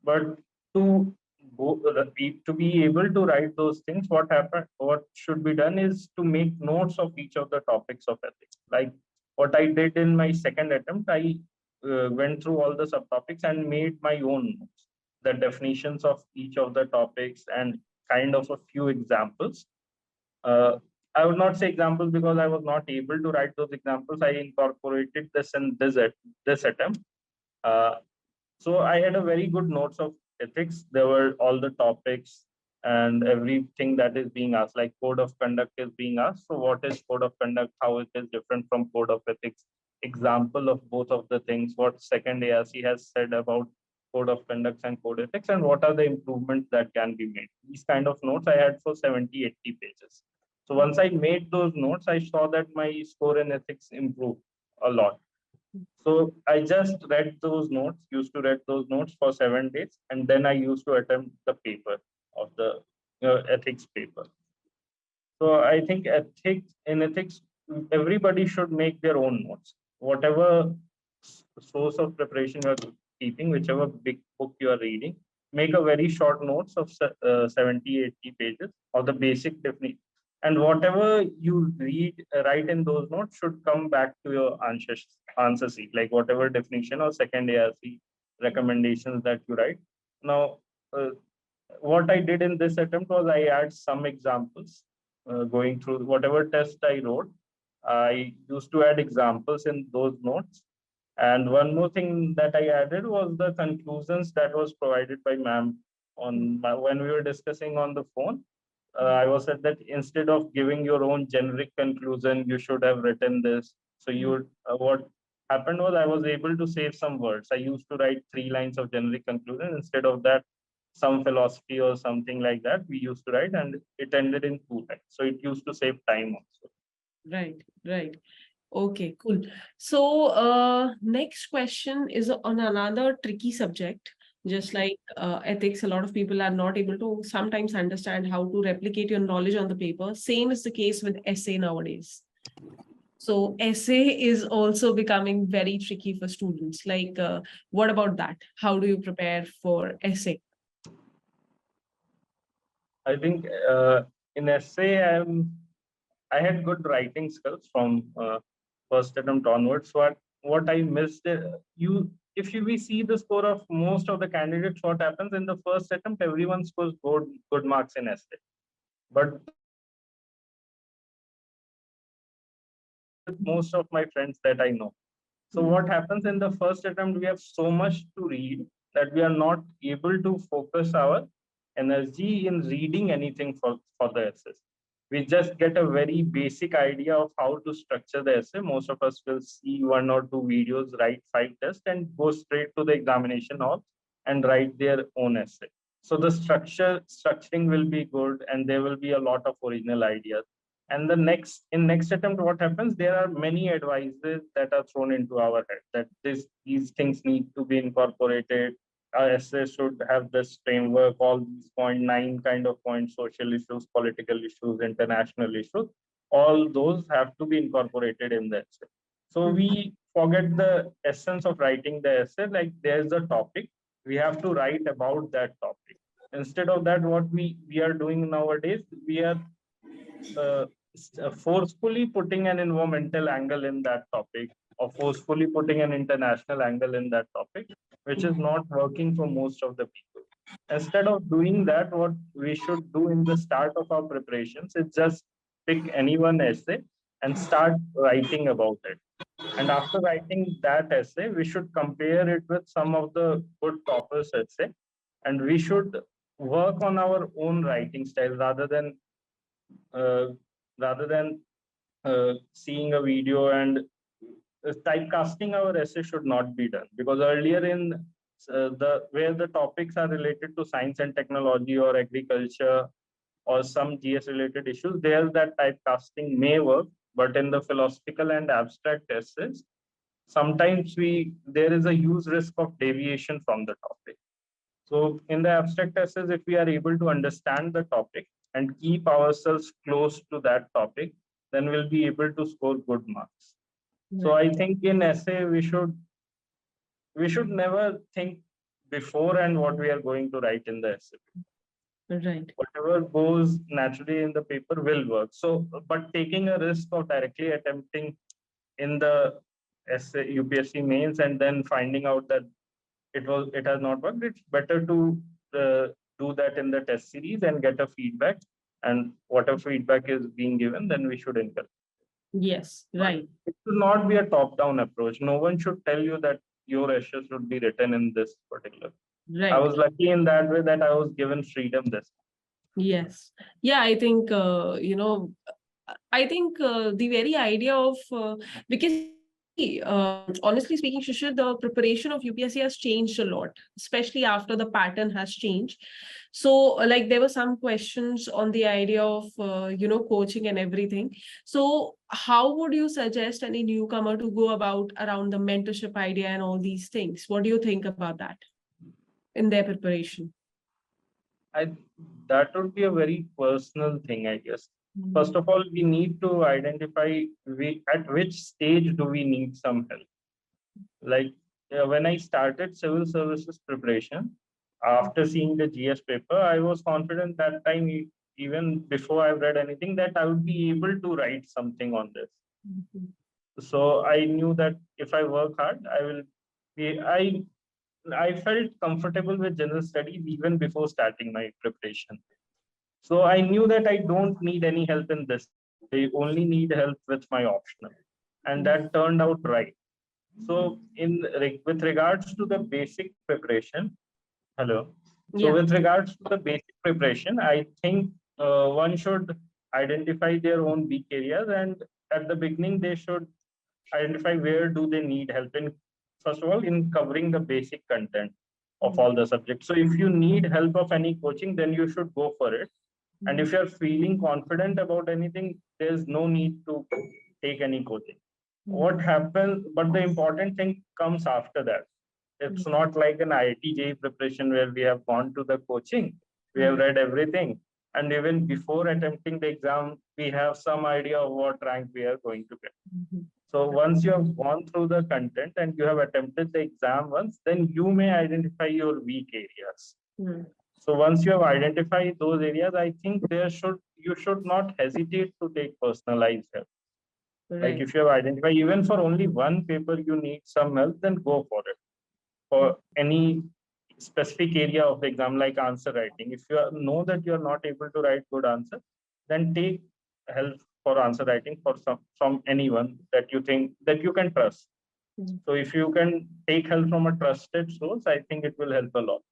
But to to be able to write those things, what should be done is to make notes of each of the topics of ethics. Like what I did in my second attempt, I went through all the subtopics and made my own notes, the definitions of each of the topics, and kind of a few examples. uh, I would not say examples because I was not able to write those examples. I incorporated this in this attempt. uh, so I had a very good notes of ethics. There were all the topics and everything that is being asked, like code of conduct is being asked. So what is code of conduct? How it is different from code of ethics? Example of both of the things. What second ARC has said about code of conduct and code ethics, and what are the improvements that can be made? These kind of notes I had for 70, 80 pages. So once I made those notes, I saw that my score in ethics improved a lot. So I just read those notes, used to read those notes for 7 days, and then I used to attempt the paper of the ethics paper. So I think ethics, everybody should make their own notes. Whatever source of preparation you are keeping, whichever big book you are reading, make a very short notes of 70, 80 pages of the basic definition. And whatever you write in those notes should come back to your answer sheet, like whatever definition or second ARC recommendations that you write. Now, what I did in this attempt was I add some examples. Going through whatever test I wrote, I used to add examples in those notes. And one more thing that I added was the conclusions that was provided by ma'am when we were discussing on the phone. I was said that instead of giving your own generic conclusion, you should have written this. So you would, what happened was I was able to save some words. I used to write 3 lines of generic conclusion. Instead of that, some philosophy or something like that we used to write, and it ended in 2 lines. So it used to save time also. Right, right. Okay, cool. So, next question is on another tricky subject. Just like ethics, a lot of people are not able to sometimes understand how to replicate your knowledge on the paper. Same is the case with essay nowadays. So, essay is also becoming very tricky for students. Like, what about that? How do you prepare for essay? I think in essay, I had good writing skills from first attempt onwards. What I missed, if we see the score of most of the candidates, what happens in the first attempt, everyone scores good marks in essay. But most of my friends that I know. So what happens in the first attempt, we have so much to read that we are not able to focus our energy in reading anything for the essays. We just get a very basic idea of how to structure the essay. Most of us will see 1 or 2 videos, write 5 tests, and go straight to the examination hall and write their own essay. So the structuring will be good, and there will be a lot of original ideas. And the next attempt, what happens, there are many advices that are thrown into our head that these things need to be incorporated. Our essay should have this framework, all these 9 kind of points: social issues, political issues, international issues, all those have to be incorporated in the essay. So we forget the essence of writing the essay. Like there's a topic, we have to write about that topic. Instead of that, what we are doing nowadays, we are uh, forcefully putting an environmental angle in that topic, or forcefully putting an international angle in that topic, which is not working for most of the people. Instead of doing that, what we should do in the start of our preparations is just pick any one essay and start writing about it. And after writing that essay, we should compare it with some of the good toppers essay, and we should work on our own writing style uh, rather than seeing a video. And typecasting our essay should not be done, because earlier in where the topics are related to science and technology or agriculture or some GS related issues, there that typecasting may work. But in the philosophical and abstract essays, sometimes there is a huge risk of deviation from the topic. So in the abstract essays, if we are able to understand the topic and keep ourselves close to that topic, then we'll be able to score good marks. So I think in essay we should never think before and what we are going to write in the essay. Right. Whatever goes naturally in the paper will work. So, but taking a risk of directly attempting in the essay UPSC mains and then finding out that it has not worked, it's better to do that in the test series and get a feedback. And whatever feedback is being given, then we should encourage. Yes, right. It should not be a top-down approach. No one should tell you that your essay should be written in this particular. Right. I was lucky in that way that I was given freedom this. Yes. Yeah, I think, I think the very idea of, because honestly speaking, Shishir, the preparation of UPSC has changed a lot, especially after the pattern has changed. So like there were some questions on the idea of, coaching and everything. So how would you suggest any newcomer to go about around the mentorship idea and all these things? What do you think about that in their preparation? That would be a very personal thing, I guess. First of all, we need to identify at which stage do we need some help. Like when I started civil services preparation, after seeing the GS paper, I was confident that time, even before I read anything, that I would be able to write something on this. So I knew that if I work hard, I will be. I felt comfortable with general studies even before starting my preparation. So I knew that I don't need any help in this. I only need help with my optional. And that turned out right. So with regards to the basic preparation, hello. So with regards to the basic preparation, I think one should identify their own weak areas, and at the beginning they should identify where do they need help in. First of all, in covering the basic content of all the subjects. So if you need help of any coaching, then you should go for it. And if you're feeling confident about anything, there's no need to take any coaching. What happens, but the important thing comes after that. It's not like an IIT preparation where we have gone to the coaching, we have read everything. And even before attempting the exam, we have some idea of what rank we are going to get. So once you have gone through the content and you have attempted the exam once, then you may identify your weak areas. So once you have identified those areas, I think you should not hesitate to take personalized help. Like if you have identified, even for only one paper, you need some help, then go for it. For any specific area of the exam, like answer writing, if you know that you are not able to write good answer, then take help for answer writing from anyone that you think that you can trust. So if you can take help from a trusted source, I think it will help a lot.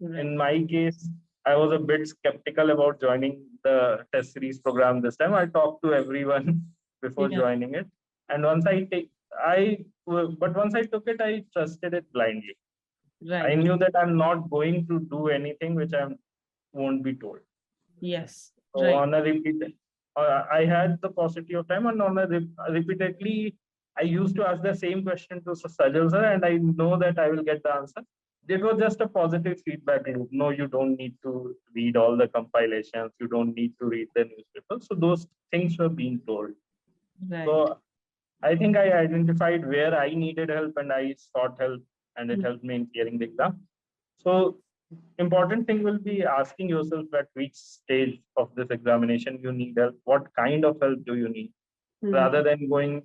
In my case, I was a bit skeptical about joining the test series program this time. I talked to everyone before joining it. And once I took it, I trusted it blindly. I knew that I'm not going to do anything which I won't be told. Yes. So on a repeated, I had the paucity of time, and repeatedly, I used to ask the same question to Sajal sir, and I know that I will get the answer. It was just a positive feedback loop. No, you don't need to read all the compilations. You don't need to read the newspaper. So those things were being told. So I think I identified where I needed help and I sought help, and it helped me in clearing the exam. So important thing will be asking yourself at which stage of this examination you need help. What kind of help do you need? Rather than going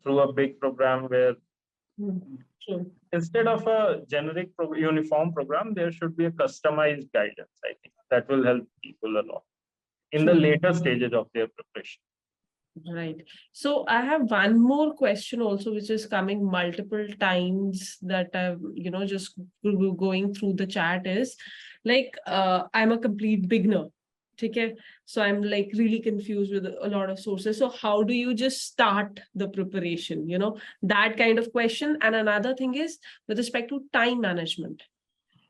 through a big program where instead of a generic uniform program, there should be a customized guidance. I think that will help people a lot in the later stages of their preparation. Right. So I have one more question also, which is coming multiple times that I've, just going through the chat is like, I'm a complete beginner. Okay, so I'm like really confused with a lot of sources. So how do you just start the preparation? That kind of question. And another thing is with respect to time management.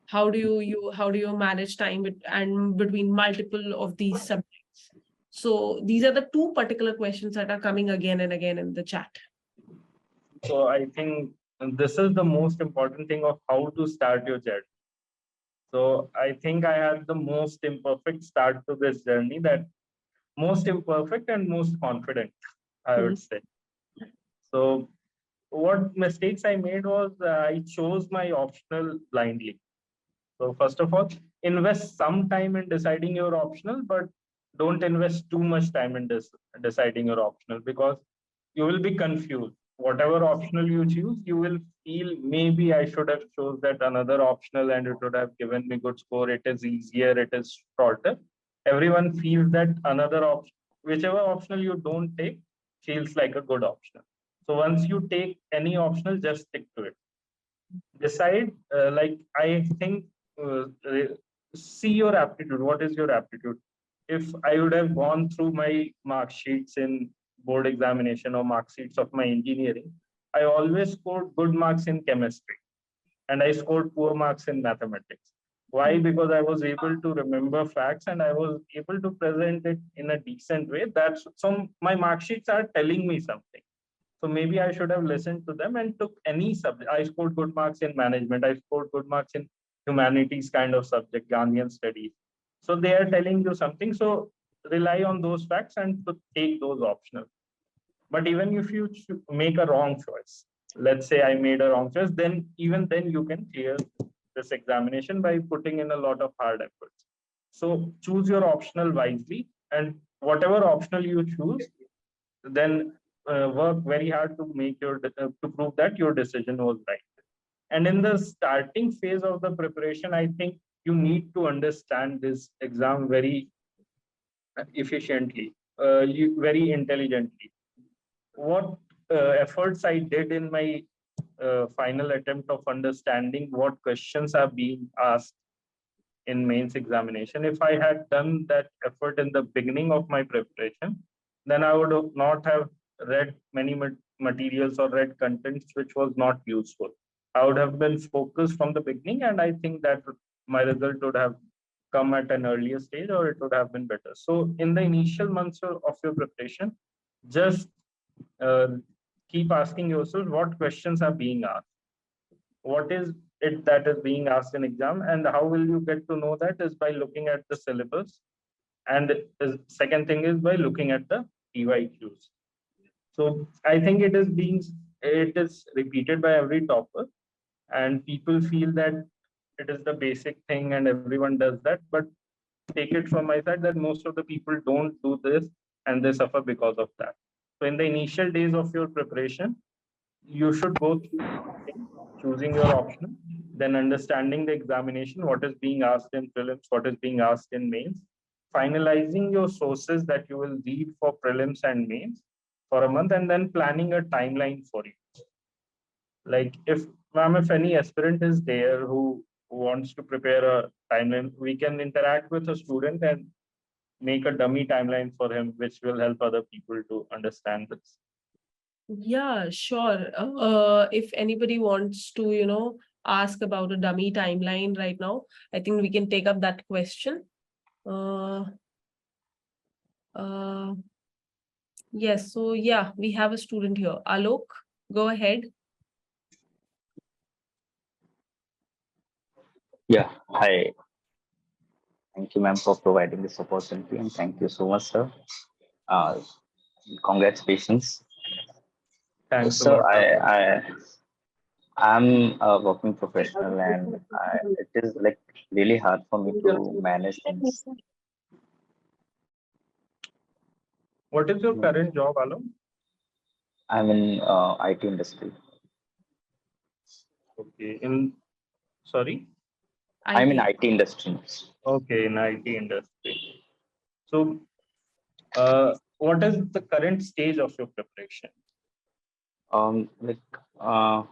How do you manage time and between multiple of these subjects? So these are the two particular questions that are coming again and again in the chat. So I think this is the most important thing of how to start your journey. So I think I had the most imperfect start to this journey, that most imperfect and most confident, I would say. So what mistakes I made was I chose my optional blindly. So first of all, invest some time in deciding your optional, but don't invest too much time in deciding your optional, because you will be confused. Whatever optional you choose, you will feel maybe I should have chose that another optional and it would have given me good score. It is easier, it is shorter. Everyone feels that another option, whichever optional you don't take, feels like a good optional. So once you take any optional, just stick to it. Decide, like I think, see your aptitude. What is your aptitude? If I would have gone through my mark sheets in board examination or mark sheets of my engineering, I always scored good marks in chemistry and I scored poor marks in mathematics. Why? Because I was able to remember facts and I was able to present it in a decent way. That's some my mark sheets are telling me something. So maybe I should have listened to them and took any subject. I scored good marks in management. I scored good marks in humanities kind of subject, Gandhian studies. So they are telling you something. So rely on those facts and to take those optional. But even if you make a wrong choice, let's say I made a wrong choice, then even then you can clear this examination by putting in a lot of hard efforts. So choose your optional wisely, and whatever optional you choose, then work very hard to make to prove that your decision was right. And in the starting phase of the preparation, I think you need to understand this exam very efficiently, very intelligently. What efforts I did in my final attempt of understanding what questions are being asked in mains examination. If I had done that effort in the beginning of my preparation, then I would not have read many materials or read contents which was not useful. I would have been focused from the beginning, and I think that my result would have come at an earlier stage, or it would have been better. So in the initial months of your preparation, just uh, keep asking yourself what questions are being asked, what is it that is being asked in exam, and how will you get to know that is by looking at the syllabus, and the second thing is by looking at the PYQs. So I think it is repeated by every topper, and people feel that it is the basic thing and everyone does that, but take it from my side that most of the people don't do this and they suffer because of that. So in the initial days of your preparation, you should go through choosing your option, then understanding the examination, what is being asked in prelims, what is being asked in mains, finalizing your sources that you will read for prelims and mains for a month, and then planning a timeline for you. Like if any aspirant is there who wants to prepare a timeline, we can interact with a student and make a dummy timeline for him, which will help other people to understand this. Yeah, sure. If anybody wants to, ask about a dummy timeline right now, I think we can take up that question. Uh, uh, yes, so yeah, we have a student here. Alok, go ahead. Yeah, hi. Thank you, ma'am, for providing this opportunity, and thank you so much, sir. Uh, Congratulations. Thanks a So lot, Alok. I'm a working professional, and it is like really hard for me to manage things. What is your current job, Alok? I'm in IT industry. Okay, sorry. I'm in IT. IT industry. Okay, in IT industry. So, what is the current stage of your preparation? Like uh,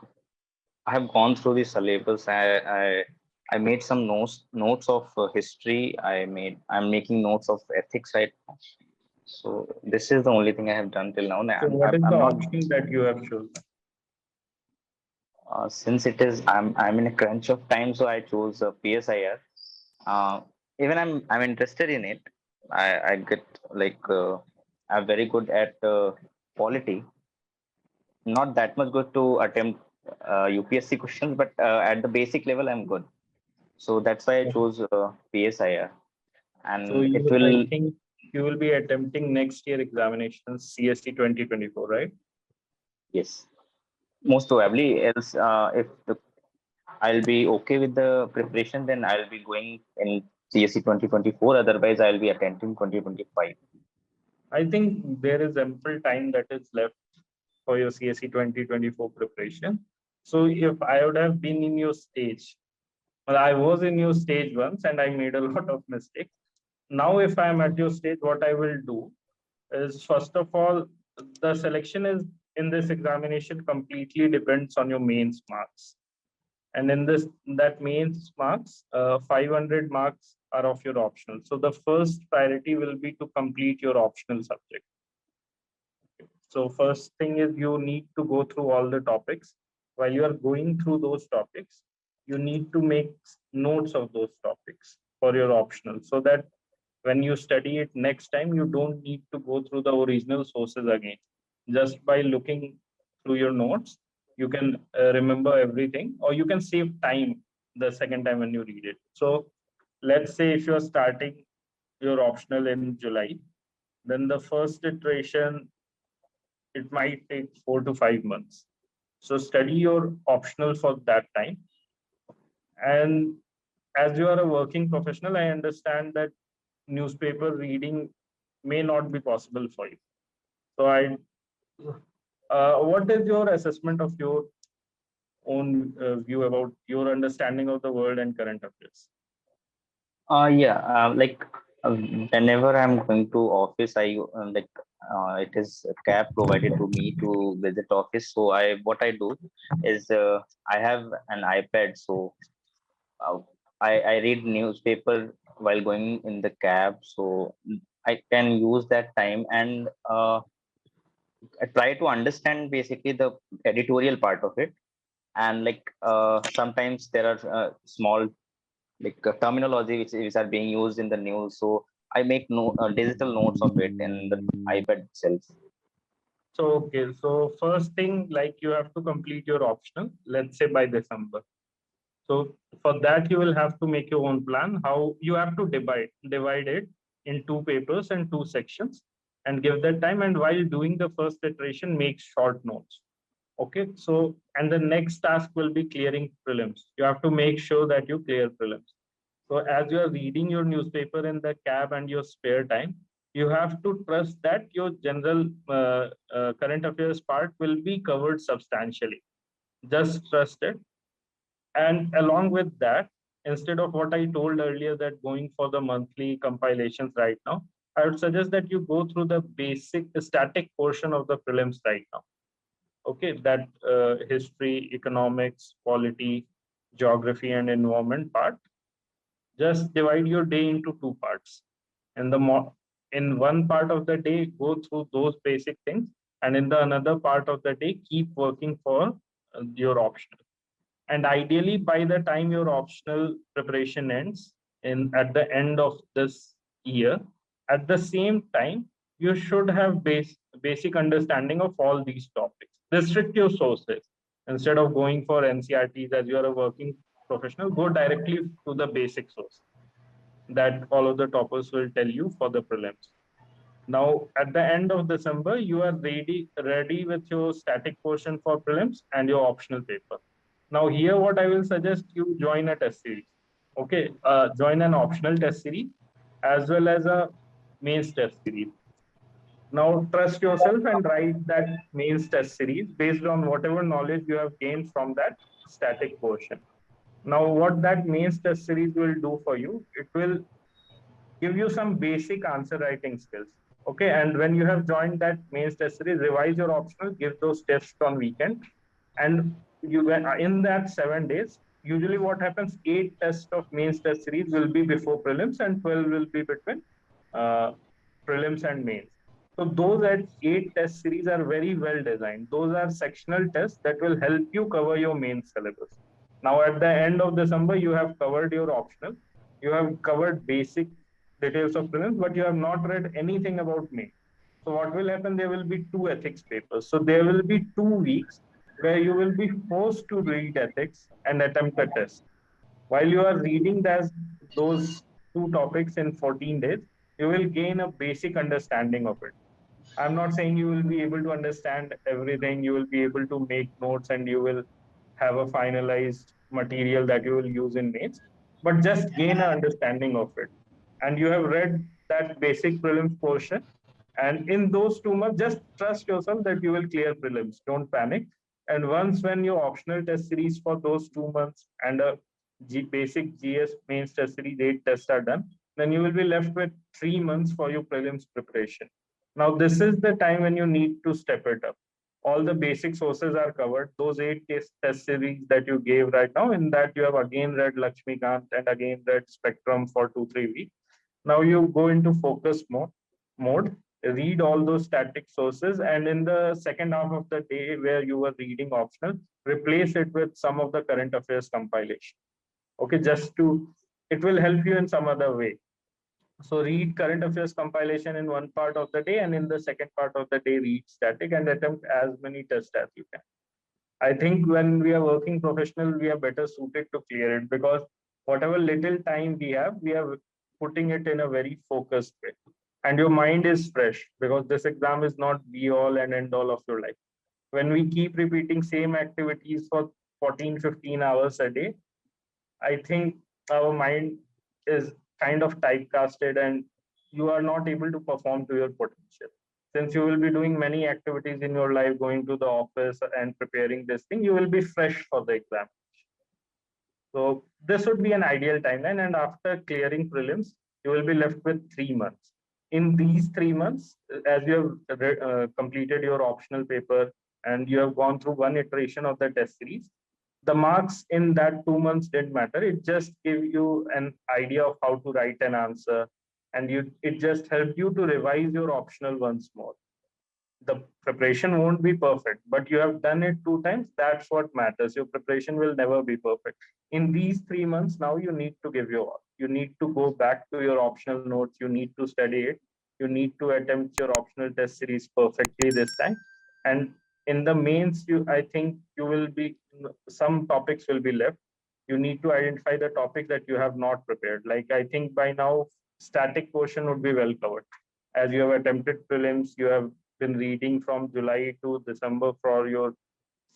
I have gone through the syllabus. I I made some notes of history. I'm making notes of ethics right now. So this is the only thing I have done till now. So what is the I'm not option that you have chosen? since it is I'm in a crunch of time, so I chose PSIR. Uh, Even I'm interested in it. I get like I'm very good at polity. Not that much good to attempt UPSC questions, but at the basic level, I'm good. So that's why I chose PSIR, So and it you, I will think you will be attempting next year examinations CST 2024, right? yes, most probably. Else, if I'll be okay with the preparation, then I'll be going in CSC 2024. Otherwise, I'll be attempting 2025. I think there is ample time that is left for your CSE 2024 preparation. So if I would have been in your stage, well, I was in your stage once and I made a lot of mistakes. Now, if I'm at your stage, what I will do is, first of all, the selection is in this examination completely depends on your mains marks. And in this, that mains marks, 500 marks are of your optional. So the first priority will be to complete your optional subject. So first thing is you need to go through all the topics. While you are going through those topics, you need to make notes of those topics for your optional, so that when you study it next time, you don't need to go through the original sources again. Just by looking through your notes, you can remember everything, or you can save time the second time when you read it. So let's say if you're starting your optional in July, then the first iteration, it might take 4 to 5 months. So study your optional for that time. And as you are a working professional, I understand that newspaper reading may not be possible for you. So what is your assessment of your own view about your understanding of the world and current affairs? Yeah, like whenever I'm going to office, I like it is a cab provided to me to visit office. So I what I do is I have an iPad, so uh, I read newspaper while going in the cab, so I can use that time and I try to understand basically the editorial part of it. And like sometimes there are small like terminology which are being used in the news, so I make digital notes of it in the iPad itself. So, okay. So first thing, like you have to complete your optional, let's say by December. So for that, you will have to make your own plan. How you have to divide it in two papers and two sections, and give that time. And while doing the first iteration, make short notes. Okay. So and the next task will be clearing prelims. You have to make sure that you clear prelims. So as you are reading your newspaper in the cab and your spare time, you have to trust that your general current affairs part will be covered substantially. Just trust it. And along with that, instead of what I told earlier, that going for the monthly compilations right now, I would suggest that you go through the basic static portion of the prelims right now. Okay, that history, economics, polity, geography, and environment part. Just divide your day into two parts. And in one part of the day, go through those basic things, and in the another part of the day, keep working for your optional. And ideally, by the time your optional preparation ends, in at the end of this year, at the same time, you should have basic understanding of all these topics. Restrict your sources. Instead of going for NCRTs as you are a working professional, go directly to the basic source that all of the toppers will tell you for the prelims. Now, at the end of December, you are ready with your static portion for prelims and your optional paper. Now, here, what I will suggest, you join a test series. Okay, join an optional test series as well as a mains test series. Now, trust yourself and write that mains test series based on whatever knowledge you have gained from that static portion. Now, what that mains test series will do for you, it will give you some basic answer writing skills. Okay, and when you have joined that mains test series, revise your optional, give those tests on weekend, and you in that 7 days, usually what happens, 8 tests of mains test series will be before prelims and 12 will be between uh, prelims and mains. So those at 8 test series are very well designed. Those are sectional tests that will help you cover your main syllabus. Now at the end of December, you have covered your optional, you have covered basic details of prelims, but you have not read anything about main. So what will happen? There will be two ethics papers. So there will be 2 weeks where you will be forced to read ethics and attempt a test. While you are reading those two topics in 14 days, you will gain a basic understanding of it. I'm not saying you will be able to understand everything, you will be able to make notes and you will have a finalized material that you will use in mains, but just gain an understanding of it. And you have read that basic prelims portion. And in those 2 months, just trust yourself that you will clear prelims. Don't panic. And once when your optional test series for those 2 months and a basic GS mains test series 8 tests are done, then you will be left with 3 months for your prelims preparation. Now, this is the time when you need to step it up. All the basic sources are covered. Those 8 test series that you gave right now, in that you have again read Lakshmikant and again read Spectrum for 2, 3 weeks. Now you go into focus mode, read all those static sources, and in the second half of the day where you were reading optional, replace it with some of the current affairs compilation. Okay, just to, it will help you in some other way. So read current affairs compilation in one part of the day, and in the second part of the day, read static and attempt as many tests as you can. I think when we are working professional, we are better suited to clear it, because whatever little time we are putting it in a very focused way. And your mind is fresh, because this exam is not be all and end all of your life. When we keep repeating same activities for 14, 15 hours a day, I think our mind is kind of typecasted and you are not able to perform to your potential. Since you will be doing many activities in your life, going to the office and preparing this thing, you will be fresh for the exam. So this would be an ideal timeline. And after clearing prelims, you will be left with 3 months. In these 3 months, as you have completed your optional paper and you have gone through one iteration of the test series, the marks in that 2 months didn't matter. It just gave you an idea of how to write an answer, and it just helped you to revise your optional once more. The preparation won't be perfect, but you have done it 2 times. That's what matters. Your preparation will never be perfect. In these 3 months, now you need to give your all. You need to go back to your optional notes. You need to study it. You need to attempt your optional test series perfectly this time. And in the mains, I think you will be, some topics will be left. You need to identify the topics that you have not prepared. Like I think by now, static portion would be well covered. As you have attempted prelims, you have been reading from July to December for your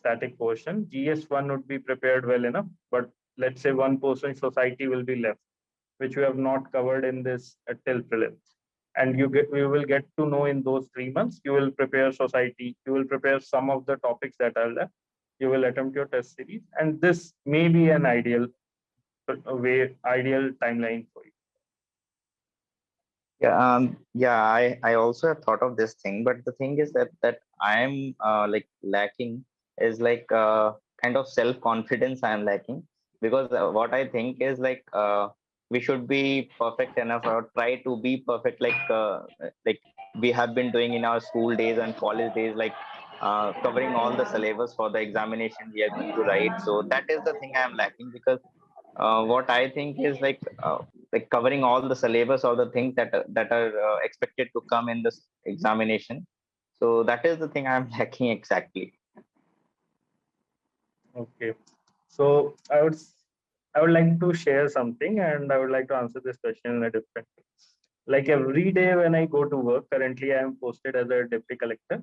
static portion. GS1 would be prepared well enough, but let's say 1% society will be left, which you have not covered in this till prelims. And you will get to know in those 3 months, you will prepare society, you will prepare some of the topics that are left, you will attempt your test series, and this may be an ideal timeline for you. Yeah, I also have thought of this thing, but the thing is that I'm like lacking is like kind of self confidence I'm lacking, because what I think is like we should be perfect enough or try to be perfect, like we have been doing in our school days and college days, like covering all the syllabus for the examination we are going to write. So that is the thing I'm lacking, because what I think is like covering all the syllabus or the things that are expected to come in this examination. So that is the thing I'm lacking exactly. Okay. So I would like to share something, and I would like to answer this question in a different way. Like every day when I go to work, currently I am posted as a deputy collector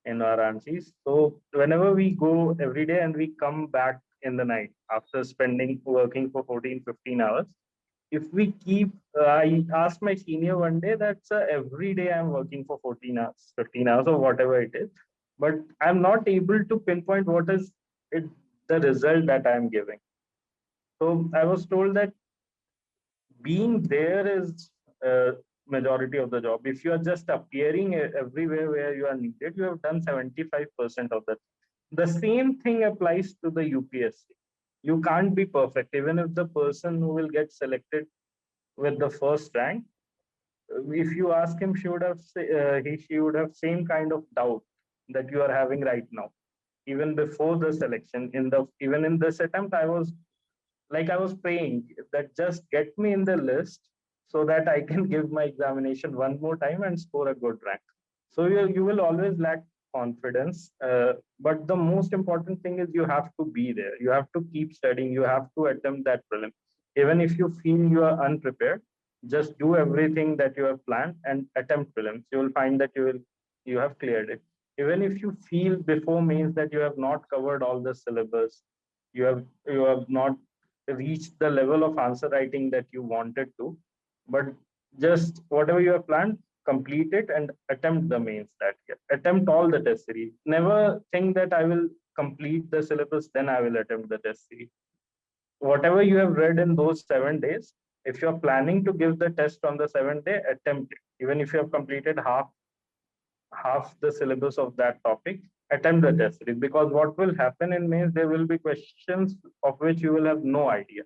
in Varanasi. So whenever we go every day and we come back in the night after spending working for 14, 15 hours, if we keep, I asked my senior one day that every day I'm working for 14 hours, 15 hours, or whatever it is, but I'm not able to pinpoint what is it, the result that I'm giving. So I was told that being there is majority of the job. If you are just appearing everywhere where you are needed, you have done 75% of that. The same thing applies to the UPSC. You can't be perfect. Even if the person who will get selected with the first rank, if you ask him, she would have same kind of doubt that you are having right now. Even before the selection, even in this attempt, I was praying that just get me in the list so that I can give my examination one more time and score a good rank. So you will always lack confidence. But the most important thing is you have to be there. You have to keep studying. You have to attempt that prelim. Even if you feel you are unprepared, just do everything that you have planned and attempt prelims. You will find that you have cleared it. Even if you feel before means that you have not covered all the syllabus, you have not reached the level of answer writing that you wanted to, but just whatever you have planned, complete it and attempt the mains that year. Attempt all the test series. Never think that I will complete the syllabus, then I will attempt the test series. Whatever you have read in those 7 days, if you're planning to give the test on the 7th day, attempt it. Even if you have completed half the syllabus of that topic, attempt the test series. Because what will happen in mains, there will be questions of which you will have no idea,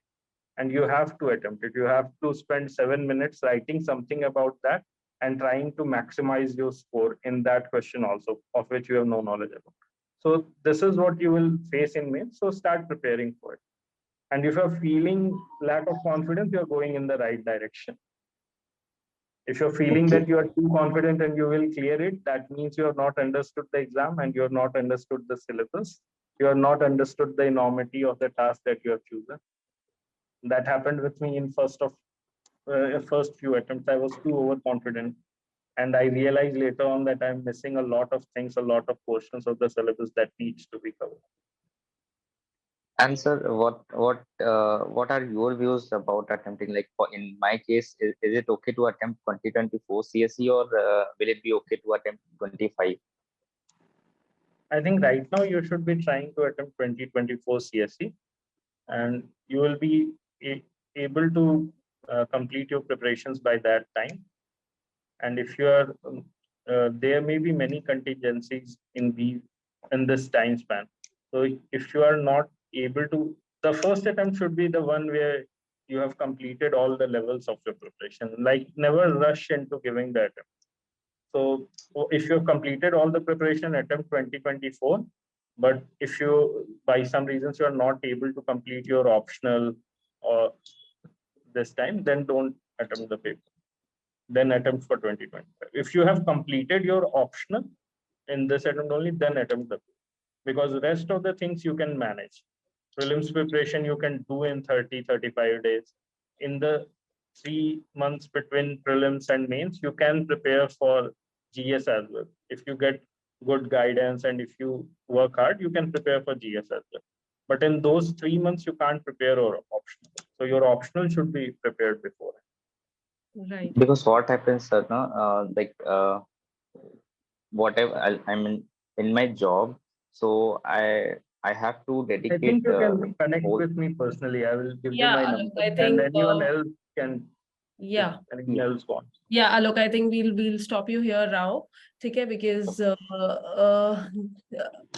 and you have to attempt it. You have to spend 7 minutes writing something about that and trying to maximize your score in that question also, of which you have no knowledge about. So this is what you will face in mains. So start preparing for it. And if you're feeling lack of confidence, you're going in the right direction. If you're feeling Okay. that you are too confident and you will clear it, that means you have not understood the exam and you have not understood the syllabus. You have not understood the enormity of the task that you have chosen. That happened with me in first few attempts. I was too overconfident, and I realized later on that I'm missing a lot of things, a lot of portions of the syllabus that needs to be covered. And sir, what are your views about attempting? Like in my case, is it okay to attempt 2024 CSE, or will it be okay to attempt 25? I think right now you should be trying to attempt 2024 CSE, and you will be able to complete your preparations by that time. And if you are, there may be many contingencies in this time span. So if you are not able to, the first attempt should be the one where you have completed all the levels of your preparation. Like never rush into giving the attempt. So if you have completed all the preparation, attempt 2024. But if you, by some reasons, you are not able to complete your optional or this time, then don't attempt the paper. Then attempt for 2025. If you have completed your optional in this attempt only, then attempt the paper. Because the rest of the things you can manage. Prelims preparation you can do in 30-35 days. In the 3 months between prelims and mains, you can prepare for GS as well. If you get good guidance and if you work hard, you can prepare for GS as well. But in those 3 months, you can't prepare your optional. So your optional should be prepared before. Right. Because what happens, sir, no, whatever I mean, in my job, so I have to I think dedicate you can connect whole. with me personally. I will give you Yeah, my Alok, number, I and think anyone else can, if yeah. anyone Yeah. else wants. Yeah, Alok, I think we'll stop you here now. Okay, because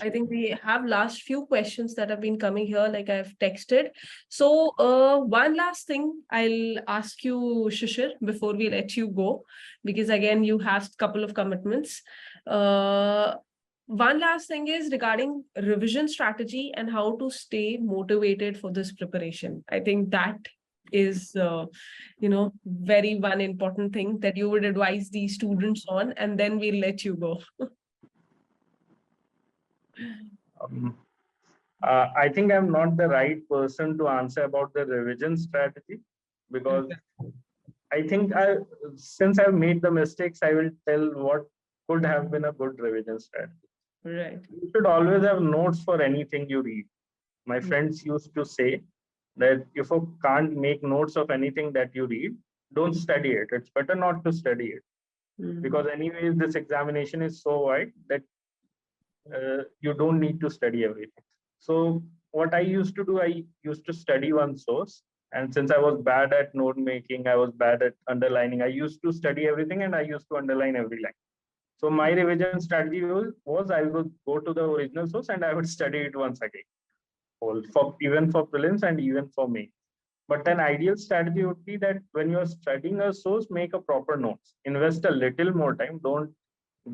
I think we have last few questions that have been coming here, like I've texted. So one last thing I'll ask you, Shishir, before we let you go, because again you have a couple of commitments. One last thing is regarding revision strategy and how to stay motivated for this preparation. I think that is very one important thing that you would advise these students on, and then we'll let you go. Um, I think I'm not the right person to answer about the revision strategy, because I think since I've made the mistakes, I will tell what could have been a good revision strategy. Right. You should always have notes for anything you read. My friends used to say that if you can't make notes of anything that you read, don't study it. It's better not to study it, because anyways, this examination is so wide that you don't need to study everything. So what I used to do, I used to study one source. And since I was bad at note making, I was bad at underlining, I used to study everything and I used to underline every line. So my revision strategy was I would go to the original source and I would study it once again. whole, for even for prelims and even for main. But an ideal strategy would be that when you're studying a source, make a proper notes. Invest a little more time. Don't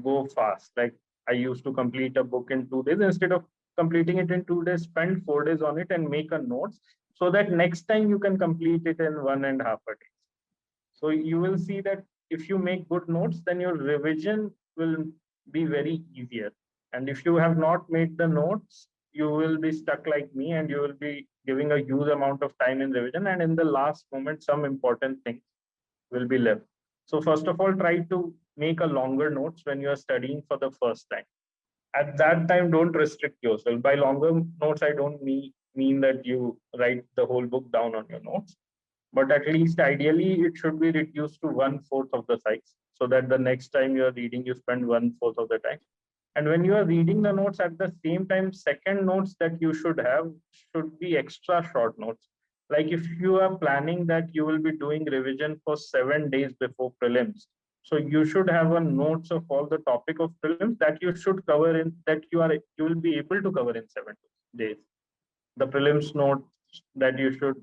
go fast. Like I used to complete a book in 2 days. Instead of completing it in 2 days, spend 4 days on it and make a notes so that next time you can complete it in 1.5 days. So you will see that if you make good notes, then your revision will be very easier. And if you have not made the notes, you will be stuck like me and you will be giving a huge amount of time in revision. And in the last moment, some important things will be left. So first of all, try to make a longer notes when you are studying for the first time. At that time, don't restrict yourself. By longer notes, I don't mean that you write the whole book down on your notes, but at least ideally it should be reduced to 1/4 of the size so that the next time you're reading, you spend 1/4 of the time. And when you are reading the notes at the same time, second notes that you should have should be extra short notes. Like if you are planning that you will be doing revision for 7 days before prelims, so you should have a notes of all the topic of prelims that you should cover in that you will be able to cover in 7 days. The prelims notes that you should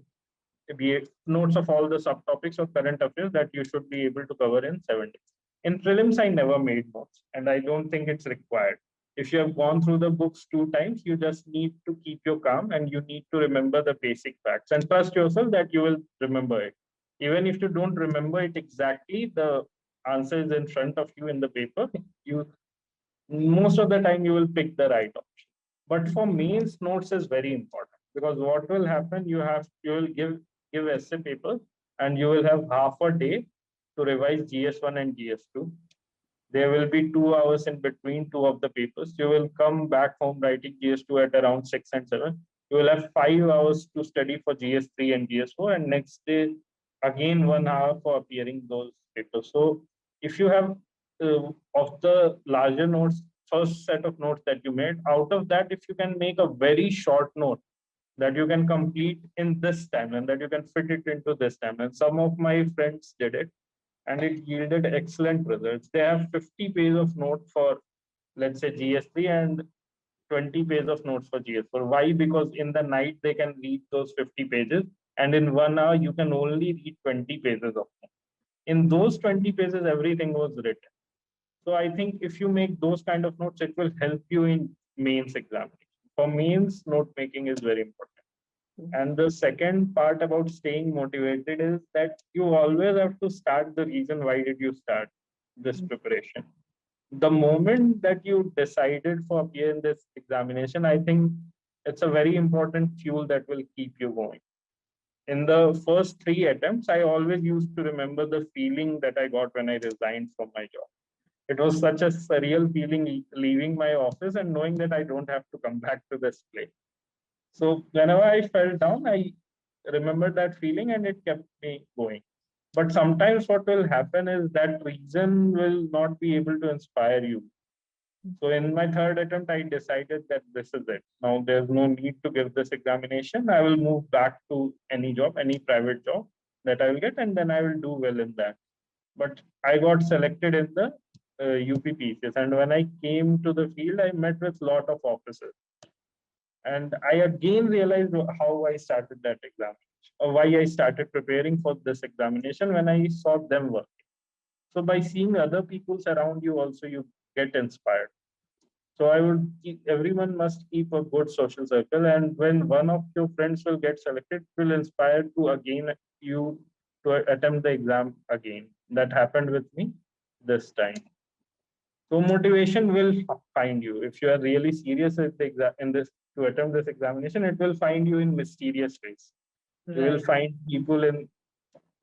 be notes of all the subtopics of current affairs that you should be able to cover in 7 days. In prelims, I never made notes, and I don't think it's required. If you have gone through the books 2 times, you just need to keep your calm and you need to remember the basic facts and trust yourself that you will remember it. Even if you don't remember it exactly, the answer is in front of you in the paper. You most of the time you will pick the right option. But for mains, notes is very important because what will happen, you will give essay paper and you will have half a day to revise GS1 and GS2. There will be 2 hours in between two of the papers. You will come back home writing GS2 at around 6 and 7. You will have 5 hours to study for GS3 and GS4, and next day again 1 hour for appearing those papers. So if you have of the larger notes, first set of notes that you made, out of that, if you can make a very short note that you can complete in this time and that you can fit it into this time. And some of my friends did it and it yielded excellent results. They have 50 pages of note for, let's say, GS3 and 20 pages of notes for GS4. Why? Because in the night they can read those 50 pages and in 1 hour you can only read 20 pages of notes. In those 20 pages, everything was written. So I think if you make those kind of notes, it will help you in mains examination. For mains, note making is very important. And the second part about staying motivated is that you always have to start the reason why did you start this preparation. The moment that you decided for appear in this examination, I think it's a very important fuel that will keep you going. In the first 3 attempts, I always used to remember the feeling that I got when I resigned from my job. It was such a surreal feeling leaving my office and knowing that I don't have to come back to this place. So whenever I fell down, I remembered that feeling and it kept me going. But sometimes what will happen is that reason will not be able to inspire you. So in my third attempt, I decided that this is it. Now there's no need to give this examination. I will move back to any job, any private job that I will get, and then I will do well in that. But I got selected in the UPPCS, and when I came to the field, I met with a lot of officers. And I again realized how I started that examination, or why I started preparing for this examination when I saw them working. So by seeing other people's around you, also you get inspired. So I would everyone must keep a good social circle, and when one of your friends will get selected, it will inspire to again you to attempt the exam again. That happened with me this time. So motivation will find you if you are really serious with the in this to attempt this examination. It will find you in mysterious ways. You will find people in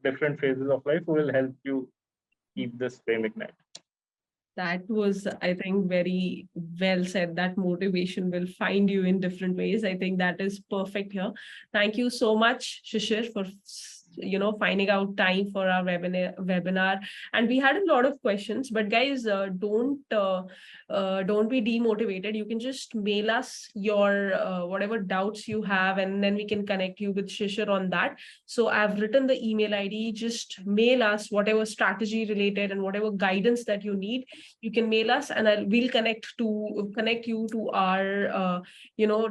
different phases of life who will help you keep this flame ignited. That was, I think, very well said. That motivation will find you in different ways. I think that is perfect here. Thank you so much, Shishir, for finding out time for our webinar. And we had a lot of questions, but guys, don't be demotivated. You can just mail us your whatever doubts you have, and then we can connect you with Shishir on that. So I've written the email ID. Just mail us whatever strategy related and whatever guidance that you need. You can mail us, and we'll connect you to our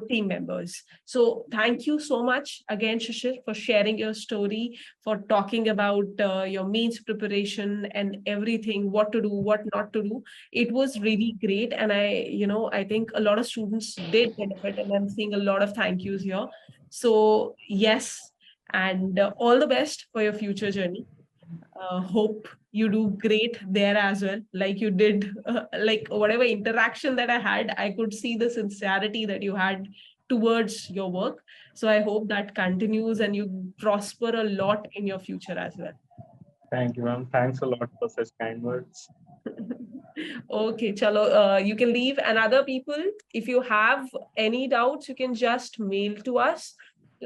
team members. So thank you so much again, Shishir, for sharing your story, for talking about your mains preparation and everything, what to do, what not to do. It was really great, and I think a lot of students did benefit, and I'm seeing a lot of thank yous here. So yes, and all the best for your future journey. Hope you do great there as well, like you did. Like whatever interaction that I had, I could see the sincerity that you had towards your work. So I hope that continues and you prosper a lot in your future as well. Thank you, ma'am. Thanks a lot for such kind words. Okay, chalo, you can leave. And other people, if you have any doubts, you can just mail to us,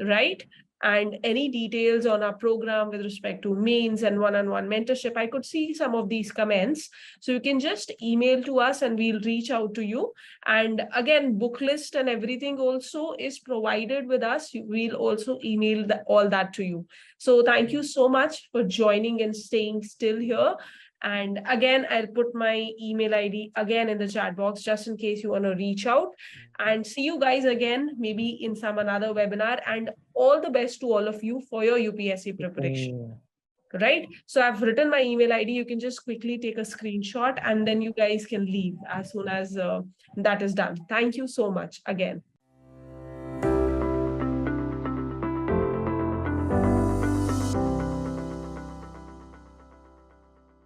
right? And any details on our program with respect to mains and one-on-one mentorship, I could see some of these comments. So you can just email to us and we'll reach out to you. And again, book list and everything also is provided with us. We'll also email all that to you. So thank you so much for joining and staying still here. And again, I'll put my email ID again in the chat box, just in case you want to reach out. And see you guys again, maybe in some another webinar. And all the best to all of you for your UPSC preparation. Right? So I've written my email ID. You can just quickly take a screenshot and then you guys can leave as soon as that is done. Thank you so much again.